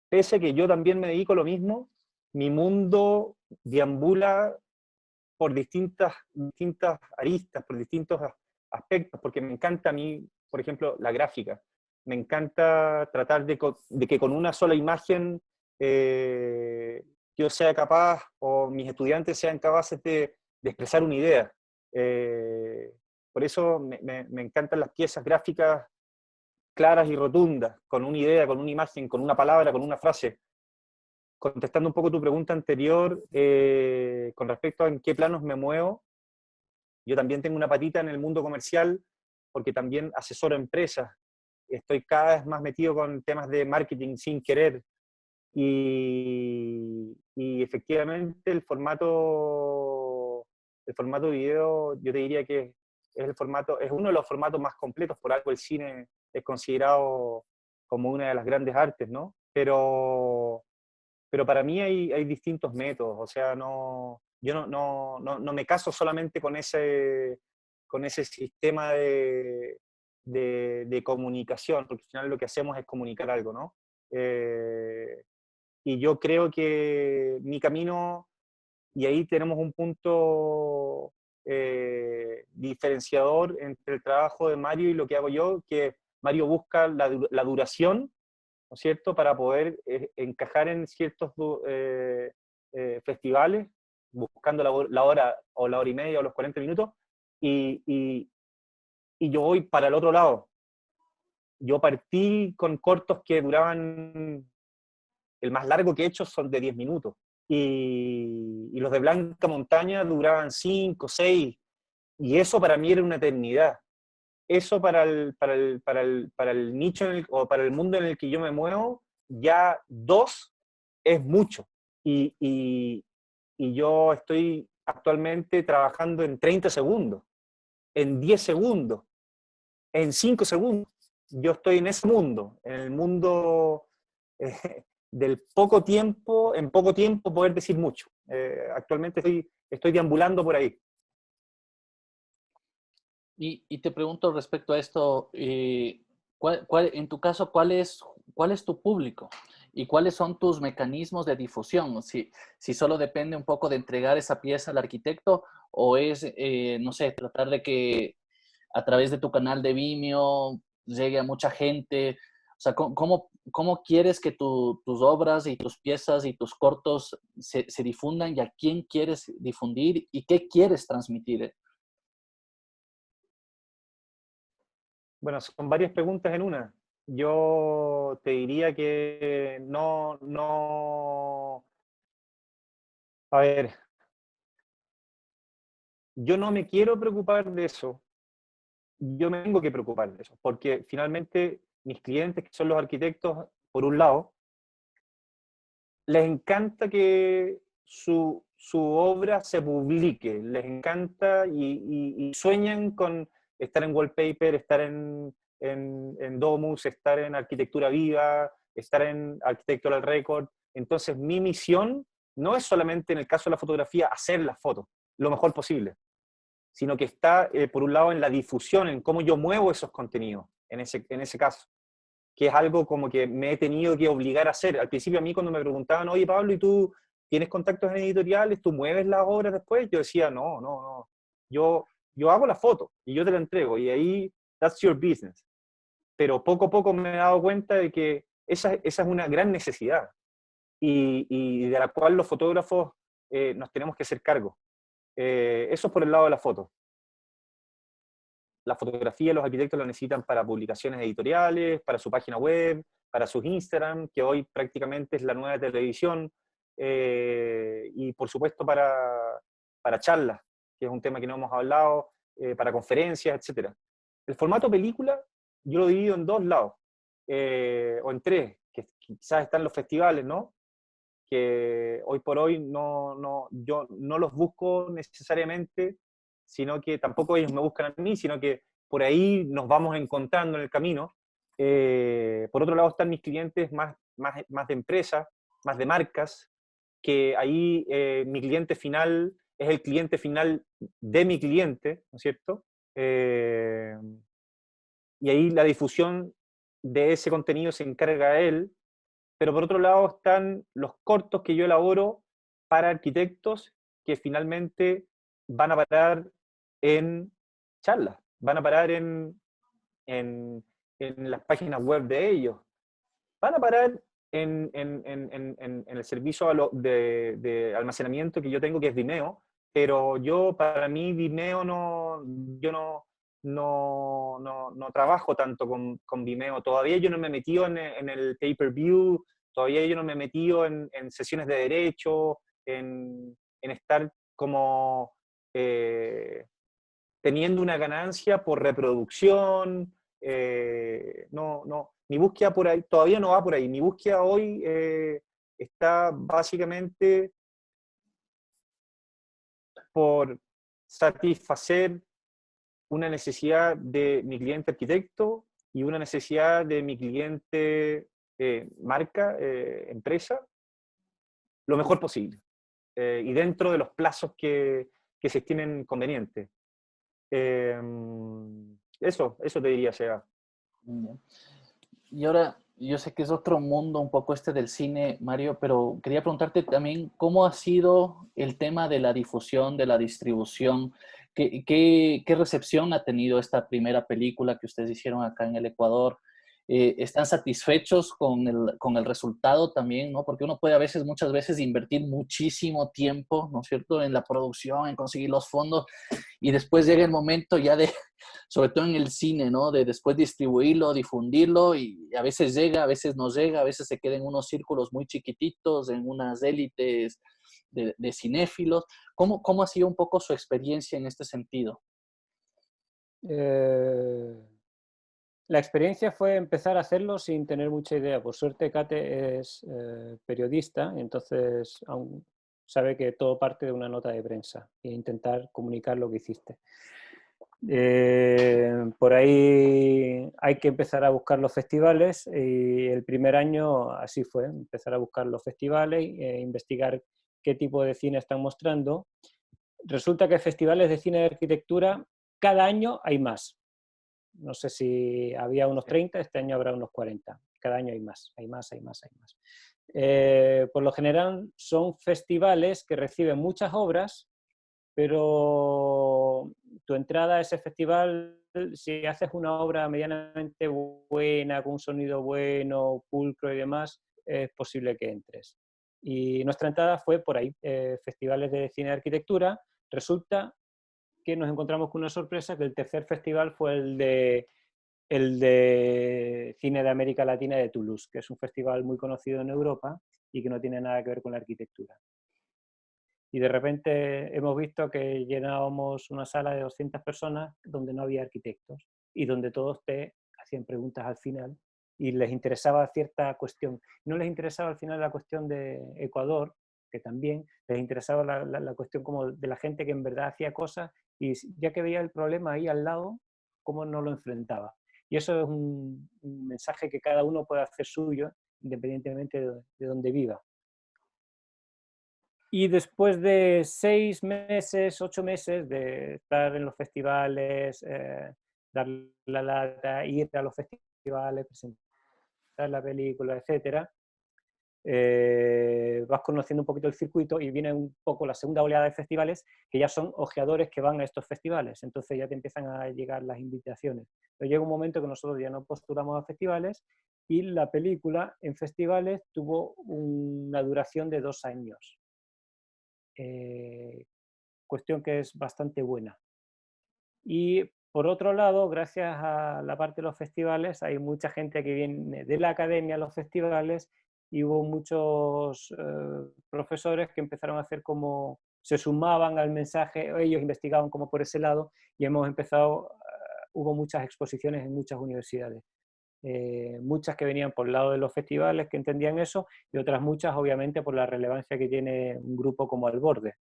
pese a que yo también me dedico a lo mismo, mi mundo deambula por distintas aristas, por distintos aspectos, porque me encanta a mí, por ejemplo, la gráfica. Me encanta tratar de que con una sola imagen yo sea capaz, o mis estudiantes sean capaces de expresar una idea. Por eso me encantan las piezas gráficas claras y rotundas, con una idea, con una imagen, con una palabra, con una frase. Contestando un poco tu pregunta anterior, con respecto a en qué planos me muevo, yo también tengo una patita en el mundo comercial, porque también asesoro empresas. Estoy cada vez más metido con temas de marketing sin querer. Y efectivamente el formato video, yo te diría que es uno de los formatos más completos, por algo el cine es considerado como una de las grandes artes, ¿no? Pero para mí hay distintos métodos, o sea, yo no me caso solamente con ese sistema de comunicación, porque al final lo que hacemos es comunicar algo, ¿no? Y yo creo que mi camino, y ahí tenemos un punto diferenciador entre el trabajo de Mario y lo que hago yo, que Mario busca la duración, ¿no es cierto?, para poder encajar en ciertos festivales, buscando la hora o la hora y media o los 40 minutos, y yo voy para el otro lado. Yo partí con cortos que duraban, el más largo que he hecho son de 10 minutos, y los de Blanca Montaña duraban 5, 6, y eso para mí era una eternidad. Eso para el nicho o para el mundo en el que yo me muevo, ya 2 es mucho. Y yo estoy actualmente trabajando en 30 segundos, en 10 segundos, en 5 segundos. Yo estoy en ese mundo, en el mundo del poco tiempo, en poco tiempo poder decir mucho. Actualmente estoy deambulando por ahí. Y te pregunto respecto a esto, en tu caso, ¿cuál es tu público? ¿Y cuáles son tus mecanismos de difusión? Si solo depende un poco de entregar esa pieza al arquitecto, o es, no sé, tratar de que a través de tu canal de Vimeo llegue a mucha gente. O sea, ¿cómo quieres que tus obras y tus piezas y tus cortos se difundan, y a quién quieres difundir y qué quieres transmitir? Bueno, son varias preguntas en una. Yo te diría que a ver, yo no me quiero preocupar de eso. Yo me tengo que preocupar de eso, porque finalmente mis clientes, que son los arquitectos, por un lado, les encanta que su obra se publique, les encanta y sueñan con estar en Wallpaper, estar en Domus, estar en Arquitectura Viva, estar en Architectural Record. Entonces mi misión no es solamente en el caso de la fotografía hacer las fotos lo mejor posible, sino que está, por un lado, en la difusión, en cómo yo muevo esos contenidos, en ese caso, que es algo como que me he tenido que obligar a hacer. Al principio a mí cuando me preguntaban, oye Pablo, ¿y tú tienes contactos en editoriales? ¿Tú mueves las obras después? Yo decía, no. Yo hago la foto y yo te la entrego, y ahí, that's your business. Pero poco a poco me he dado cuenta de que esa es una gran necesidad, y de la cual los fotógrafos nos tenemos que hacer cargo. Eso es por el lado de la foto. La fotografía los arquitectos la necesitan para publicaciones editoriales, para su página web, para sus Instagram, que hoy prácticamente es la nueva televisión, y por supuesto para charlas, que es un tema que no hemos hablado, para conferencias, etc. El formato película yo lo divido en 2 lados, o en 3, que quizás están los festivales, ¿no? Que hoy por hoy yo no los busco necesariamente, sino que tampoco ellos me buscan a mí, sino que por ahí nos vamos encontrando en el camino. Por otro lado están mis clientes más de empresas, más de marcas, que ahí mi cliente final es el cliente final de mi cliente, ¿no es cierto? Y ahí la difusión de ese contenido se encarga a él. Pero por otro lado están los cortos que yo elaboro para arquitectos, que finalmente van a parar en charlas, van a parar en las páginas web de ellos, van a parar en el servicio de almacenamiento que yo tengo, que es Vimeo, pero para mí Vimeo yo no trabajo tanto con Vimeo. Todavía yo no me he metido en el pay-per-view, todavía yo no me he metido en sesiones de derecho, en estar como teniendo una ganancia por reproducción. Mi búsqueda por ahí todavía no va por ahí. Mi búsqueda hoy está básicamente por satisfacer una necesidad de mi cliente arquitecto y una necesidad de mi cliente marca, empresa, lo mejor posible. Y dentro de los plazos que se estimen convenientes. Eso te diría, Seba. Y ahora, yo sé que es otro mundo un poco este del cine, Mario, pero quería preguntarte también cómo ha sido el tema de la difusión, de la distribución. ¿Qué recepción ha tenido esta primera película que ustedes hicieron acá en el Ecuador? ¿Están satisfechos con el resultado también, ¿no? Porque uno puede muchas veces invertir muchísimo tiempo, ¿no es cierto?, en la producción, en conseguir los fondos, y después llega el momento ya de, sobre todo en el cine, ¿no?, de después distribuirlo, difundirlo, y a veces llega, a veces no llega, a veces se queda en unos círculos muy chiquititos, en unas élites de cinéfilos. ¿Cómo ha sido un poco su experiencia en este sentido? La experiencia fue empezar a hacerlo sin tener mucha idea. Por suerte, Kate es periodista, entonces aún sabe que todo parte de una nota de prensa e intentar comunicar lo que hiciste. Por ahí hay que empezar a buscar los festivales y el primer año así fue, empezar a buscar los festivales, investigar qué tipo de cine están mostrando. Resulta que festivales de cine de arquitectura cada año hay más. No sé si había unos 30, este año habrá unos 40. Cada año hay más, hay más, hay más, hay más. Por lo general son festivales que reciben muchas obras, pero tu entrada a ese festival, si haces una obra medianamente buena, con un sonido bueno, pulcro y demás, es posible que entres. Y nuestra entrada fue por ahí, festivales de cine de arquitectura. Resulta que nos encontramos con una sorpresa, que el tercer festival fue el de cine de América Latina de Toulouse, que es un festival muy conocido en Europa y que no tiene nada que ver con la arquitectura. Y de repente hemos visto que llenábamos una sala de 200 personas donde no había arquitectos y donde todos te hacían preguntas al final y les interesaba cierta cuestión. No les interesaba al final la cuestión de Ecuador, que también les interesaba la cuestión como de la gente que en verdad hacía cosas y ya que veía el problema ahí al lado, cómo no lo enfrentaba. Y eso es un mensaje que cada uno puede hacer suyo, independientemente de donde viva. Y después de 6 meses, 8 meses de estar en los festivales, dar la lata, ir a los festivales, presentar la película, etc., vas conociendo un poquito el circuito y viene un poco la segunda oleada de festivales que ya son ojeadores que van a estos festivales, entonces ya te empiezan a llegar las invitaciones. Pero llega un momento que nosotros ya no postulamos a festivales y la película en festivales tuvo una duración de 2 años. Cuestión que es bastante buena. Y por otro lado, gracias a la parte de los festivales, hay mucha gente que viene de la academia a los festivales y hubo muchos profesores que empezaron a hacer como, se sumaban al mensaje, ellos investigaban como por ese lado y hemos empezado, hubo muchas exposiciones en muchas universidades. Muchas que venían por el lado de los festivales que entendían eso y otras muchas obviamente por la relevancia que tiene un grupo como Al Borde.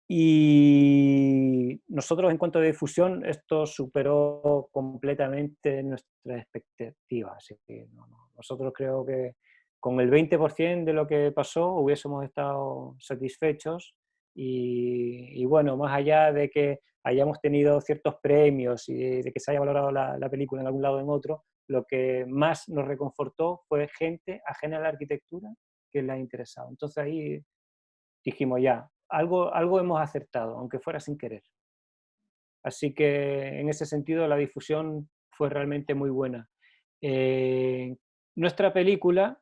Y nosotros en cuanto a difusión esto superó completamente nuestras expectativas. Así que nosotros creo que con el 20% de lo que pasó hubiésemos estado satisfechos y bueno, más allá de que hayamos tenido ciertos premios y de que se haya valorado la película en algún lado o en otro, lo que más nos reconfortó fue gente ajena a la arquitectura que le ha interesado. Entonces ahí dijimos ya, algo hemos acertado, aunque fuera sin querer. Así que en ese sentido la difusión fue realmente muy buena. Nuestra película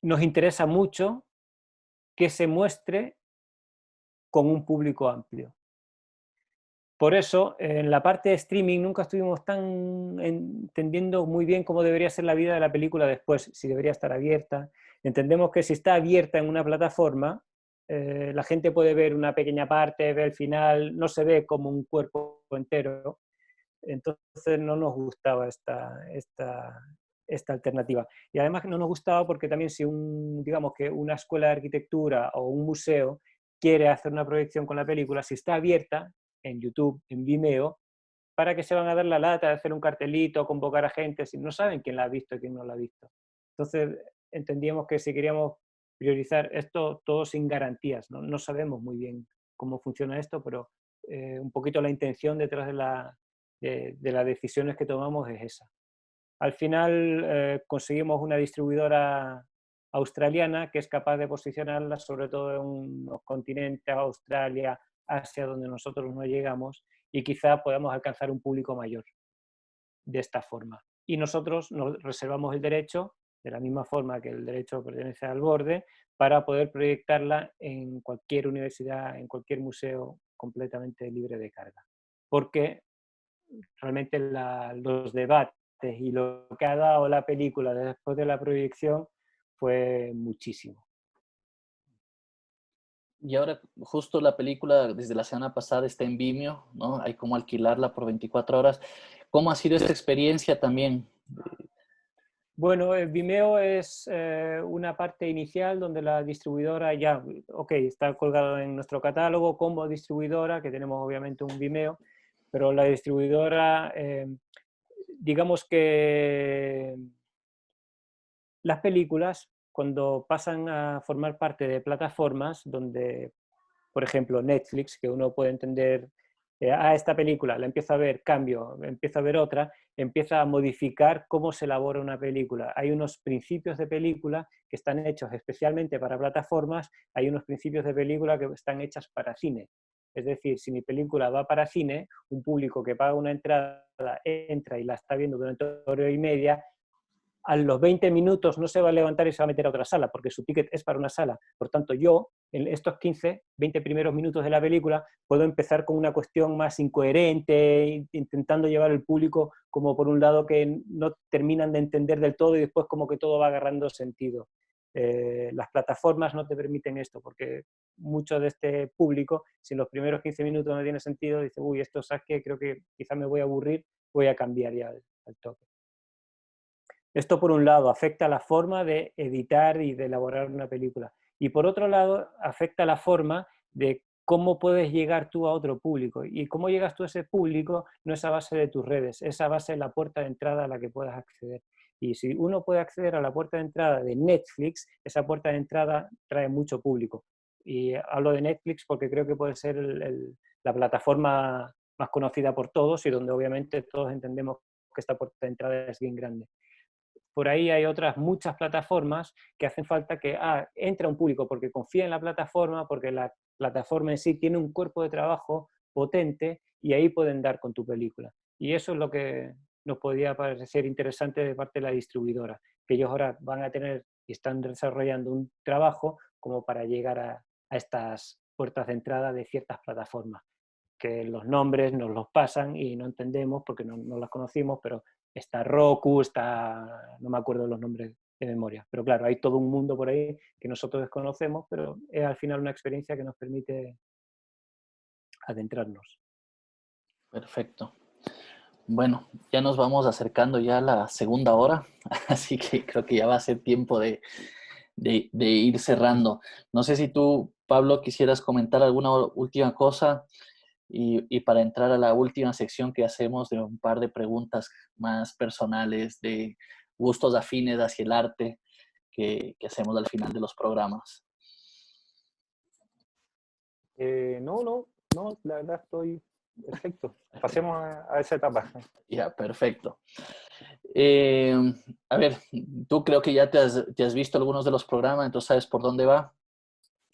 nos interesa mucho que se muestre con un público amplio. Por eso, en la parte de streaming nunca estuvimos tan entendiendo muy bien cómo debería ser la vida de la película después, si debería estar abierta. Entendemos que si está abierta en una plataforma, la gente puede ver una pequeña parte, ve el final, no se ve como un cuerpo entero. Entonces no nos gustaba esta alternativa. Y además no nos gustaba porque también si digamos que una escuela de arquitectura o un museo quiere hacer una proyección con la película, si está abierta en YouTube, en Vimeo, ¿para qué se van a dar la lata de hacer un cartelito, convocar a gente si no saben quién la ha visto y quién no la ha visto? Entonces entendíamos que si queríamos priorizar esto todo sin garantías, no sabemos muy bien cómo funciona esto, pero un poquito la intención detrás de las decisiones que tomamos es esa. Al final conseguimos una distribuidora australiana que es capaz de posicionarla sobre todo en unos continentes, Australia, Asia, donde nosotros no llegamos, y quizá podamos alcanzar un público mayor de esta forma. Y nosotros nos reservamos el derecho, de la misma forma que el derecho pertenece al Borde, para poder proyectarla en cualquier universidad, en cualquier museo, completamente libre de carga. Porque realmente los debates y lo que ha dado la película después de la proyección fue muchísimo. Y ahora justo la película desde la semana pasada está en Vimeo, ¿no? Hay como alquilarla por 24 horas. ¿Cómo ha sido esta experiencia también? Bueno, Vimeo es una parte inicial donde la distribuidora ya, está colgado en nuestro catálogo como distribuidora, que tenemos obviamente un Vimeo, pero la distribuidora, digamos que las películas, cuando pasan a formar parte de plataformas donde, por ejemplo, Netflix, que uno puede entender, esta película la empiezo a ver, cambio, empiezo a ver otra, empieza a modificar cómo se elabora una película. Hay unos principios de película que están hechos especialmente para plataformas, hay unos principios de película que están hechas para cine. Es decir, si mi película va para cine, un público que paga una entrada entra y la está viendo durante 1 hora y media, a los 20 minutos no se va a levantar y se va a meter a otra sala, porque su ticket es para una sala. Por tanto, yo, en estos 15, 20 primeros minutos de la película, puedo empezar con una cuestión más incoherente, intentando llevar al público como por un lado que no terminan de entender del todo y después como que todo va agarrando sentido. Las plataformas no te permiten esto, porque mucho de este público, si en los primeros 15 minutos no tiene sentido, dice, uy, esto sabes que creo que quizá me voy a aburrir, voy a cambiar ya al toque. Esto, por un lado, afecta la forma de editar y de elaborar una película. Y por otro lado, afecta la forma de cómo puedes llegar tú a otro público. Y cómo llegas tú a ese público no es a base de tus redes, es a base de la puerta de entrada a la que puedas acceder. Y si uno puede acceder a la puerta de entrada de Netflix, esa puerta de entrada trae mucho público. Y hablo de Netflix porque creo que puede ser la plataforma más conocida por todos y donde obviamente todos entendemos que esta puerta de entrada es bien grande. Por ahí hay otras muchas plataformas que hacen falta que entra un público porque confía en la plataforma, porque la plataforma en sí tiene un cuerpo de trabajo potente y ahí pueden dar con tu película. Y eso es lo que nos podía parecer interesante de parte de la distribuidora, que ellos ahora van a tener y están desarrollando un trabajo como para llegar a estas puertas de entrada de ciertas plataformas, que los nombres nos los pasan y no entendemos porque no las conocimos, pero está Roku, no me acuerdo los nombres de memoria, pero claro, hay todo un mundo por ahí que nosotros desconocemos, pero es al final una experiencia que nos permite adentrarnos. Perfecto. Bueno, ya nos vamos acercando ya a la segunda hora, así que creo que ya va a ser tiempo de ir cerrando. No sé si tú, Pablo, quisieras comentar alguna última cosa y para entrar a la última sección que hacemos de un par de preguntas más personales, de gustos afines hacia el arte que hacemos al final de los programas. No, la verdad estoy perfecto. Pasemos a esa etapa. Ya, perfecto. A ver, tú creo que ya te has visto algunos de los programas, entonces sabes por dónde va.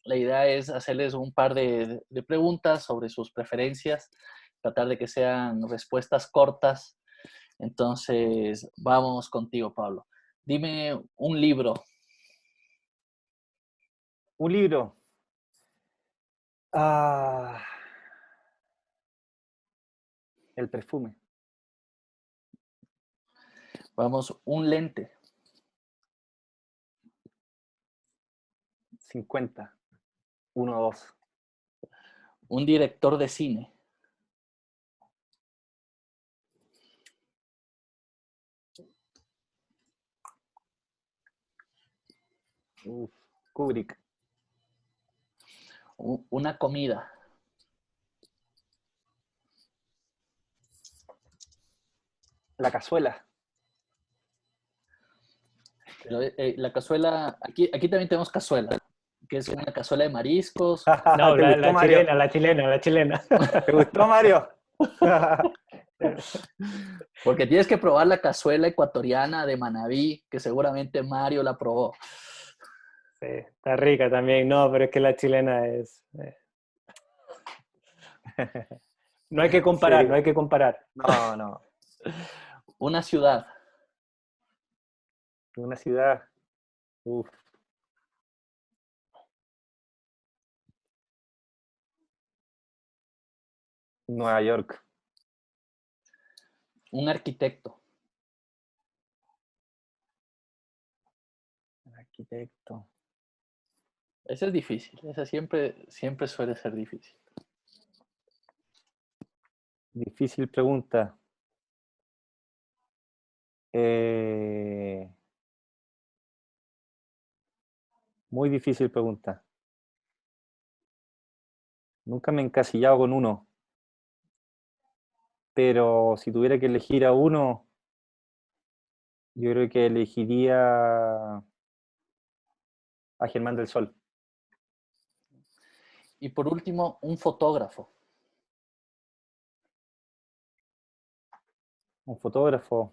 La idea es hacerles un par de preguntas sobre sus preferencias, tratar de que sean respuestas cortas. Entonces, vamos contigo, Pablo. Dime un libro. Un libro. Ah, el perfume. Vamos, un lente. 50. 1, 2. Un director de cine. Kubrick. Una comida. La cazuela. Pero, la cazuela, aquí también tenemos cazuela, que es una cazuela de mariscos. No, ¿Te gustó, la Mario? chilena, la chilena, la chilena. ¿Te gustó, Mario? Porque tienes que probar la cazuela ecuatoriana de Manabí, que seguramente Mario la probó. Sí, está rica también, no, pero es que la chilena es... No hay que comparar, Sí. no hay que comparar. No, no. Una ciudad. Una ciudad. Uf. Nueva York. Un arquitecto. Arquitecto. Ese es difícil. Ese siempre suele ser difícil. Difícil pregunta. Muy difícil pregunta. Nunca me he encasillado con uno. Pero si tuviera que elegir a uno, yo creo que elegiría a Germán del Sol. Y por último, un fotógrafo. Un fotógrafo.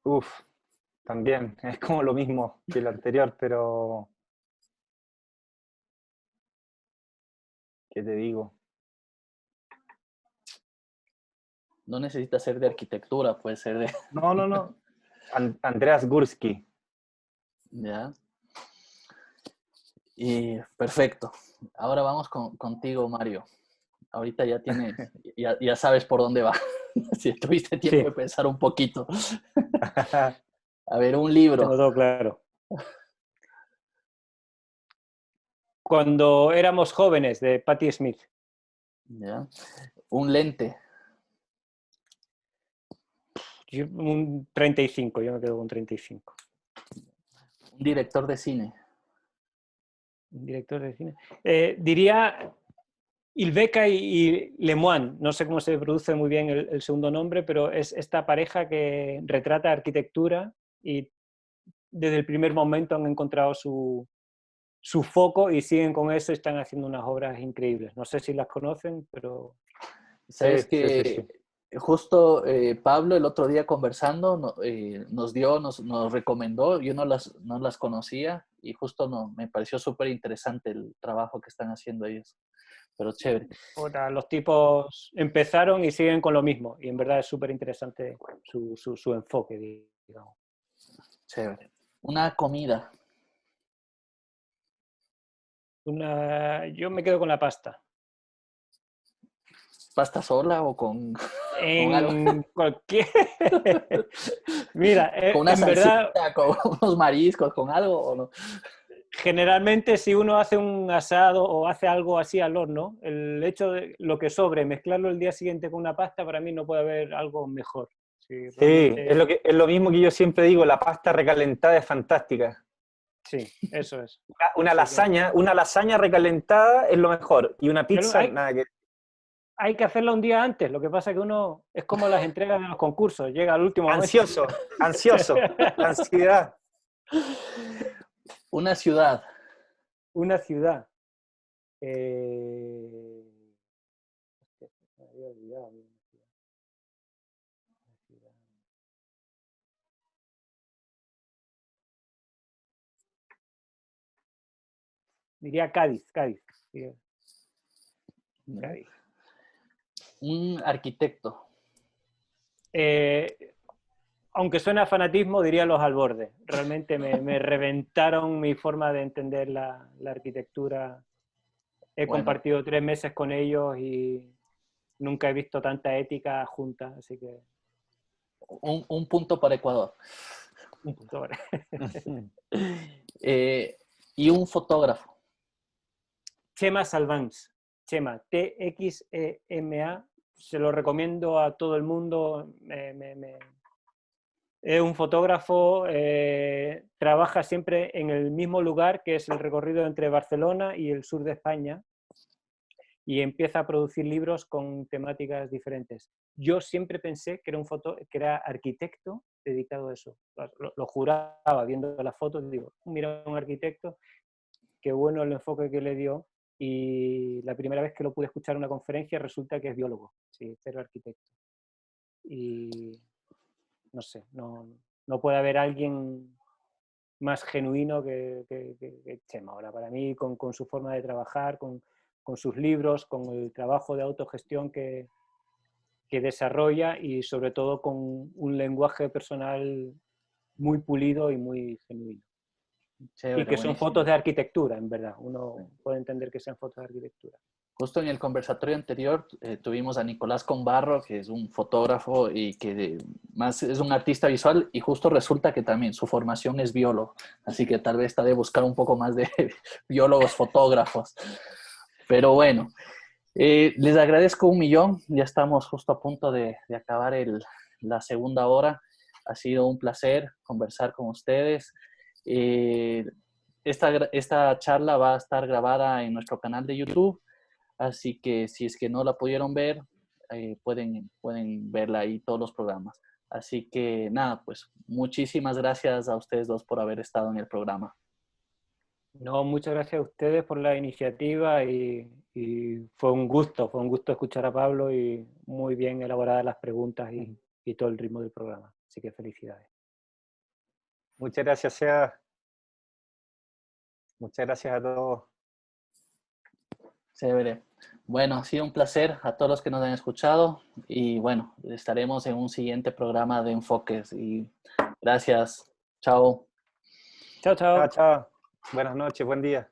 Uf, también. Es como lo mismo que el anterior, pero ¿qué te digo? No necesita ser de arquitectura, puede ser de... No, no, no. Andreas Gursky. ¿Ya? Y perfecto. Ahora vamos contigo, Mario. Ahorita ya tienes, ya sabes por dónde va. Si tuviste tiempo Sí, de pensar un poquito. A ver, un libro. tengo todo claro. Cuando éramos jóvenes, de Patti Smith. ¿Ya? Un lente. Un 35, yo me quedo con 35. Un director de cine. Un director de cine. Diría Ilbeca y Lemoine, no sé cómo se produce muy bien el segundo nombre, pero es esta pareja que retrata arquitectura y desde el primer momento han encontrado su foco y siguen con eso y están haciendo unas obras increíbles. No sé si las conocen, pero... Sabes Sí, sí, que sí. justo Pablo el otro día conversando nos recomendó, yo no las conocía y justo me pareció súper interesante el trabajo que están haciendo ellos. Pero chévere. Ahora, los tipos empezaron y siguen con lo mismo y en verdad es súper interesante su enfoque, digamos. Chévere. Una comida. Yo me quedo con la pasta. ¿Pasta sola o con algo? En cualquier... Mira, ¿Con una en verdad, salsita, con unos mariscos, con algo o no? generalmente si uno hace un asado o hace algo así al horno, el hecho de lo que sobre, mezclarlo el día siguiente con una pasta, para mí no puede haber algo mejor. Sí, Sí, realmente, es lo mismo que yo siempre digo, la pasta recalentada es fantástica. sí, eso es. Una lasaña recalentada es lo mejor. Y una Pero pizza, nada que... hay que hacerlo un día antes, lo que pasa es que uno es como las entregas de los concursos, llega al último momento. Ansioso, la ansiedad. Una ciudad. Una ciudad. Me había olvidado. Diría Cádiz, Cádiz. ¿No? Cádiz. Un arquitecto. aunque suena a fanatismo, diría los albordes. Realmente me reventaron mi forma de entender la arquitectura. He Bueno. compartido 3 meses con ellos y nunca he visto tanta ética junta, así que... Un punto para Ecuador. Un punto vale. Y un fotógrafo. Chema Salvans. Chema, T-X-E-M-A. Se lo recomiendo a todo el mundo. Es un fotógrafo, trabaja siempre en el mismo lugar, que es el recorrido entre Barcelona y el sur de España, y empieza a producir libros con temáticas diferentes. Yo siempre pensé que era arquitecto dedicado a eso. Lo juraba viendo las fotos, digo, mira, un arquitecto, qué bueno el enfoque que le dio, y la primera vez que lo pude escuchar en una conferencia resulta que es biólogo, sí, pero arquitecto. Y no sé, no puede haber alguien más genuino que Chema ahora, para mí, con su forma de trabajar, con sus libros, con el trabajo de autogestión que desarrolla y sobre todo con un lenguaje personal muy pulido y muy genuino. Chévere, Y que son buenísimo. fotos de arquitectura, en verdad. Uno puede entender que sean fotos de arquitectura. Justo en el conversatorio anterior tuvimos a Nicolás Combarro, que es un fotógrafo y que más es un artista visual, y justo resulta que también su formación es biólogo, así que tal vez está de buscar un poco más de biólogos fotógrafos. Pero bueno, les agradezco un millón, ya estamos justo a punto de acabar la segunda hora. Ha sido un placer conversar con ustedes. Esta charla va a estar grabada en nuestro canal de YouTube. Así que si es que no la pudieron ver, pueden verla ahí todos los programas. Así que nada, pues muchísimas gracias a ustedes dos por haber estado en el programa. No, muchas gracias a ustedes por la iniciativa y fue un gusto escuchar a Pablo y muy bien elaboradas las preguntas y todo el ritmo del programa. Así que felicidades. Muchas gracias, Seba. Muchas gracias a todos. Chévere. Bueno, ha sido un placer a todos los que nos han escuchado y bueno, estaremos en un siguiente programa de Enfoques y gracias. Chao. Chao, chao. Chao, chao. Buenas noches, buen día.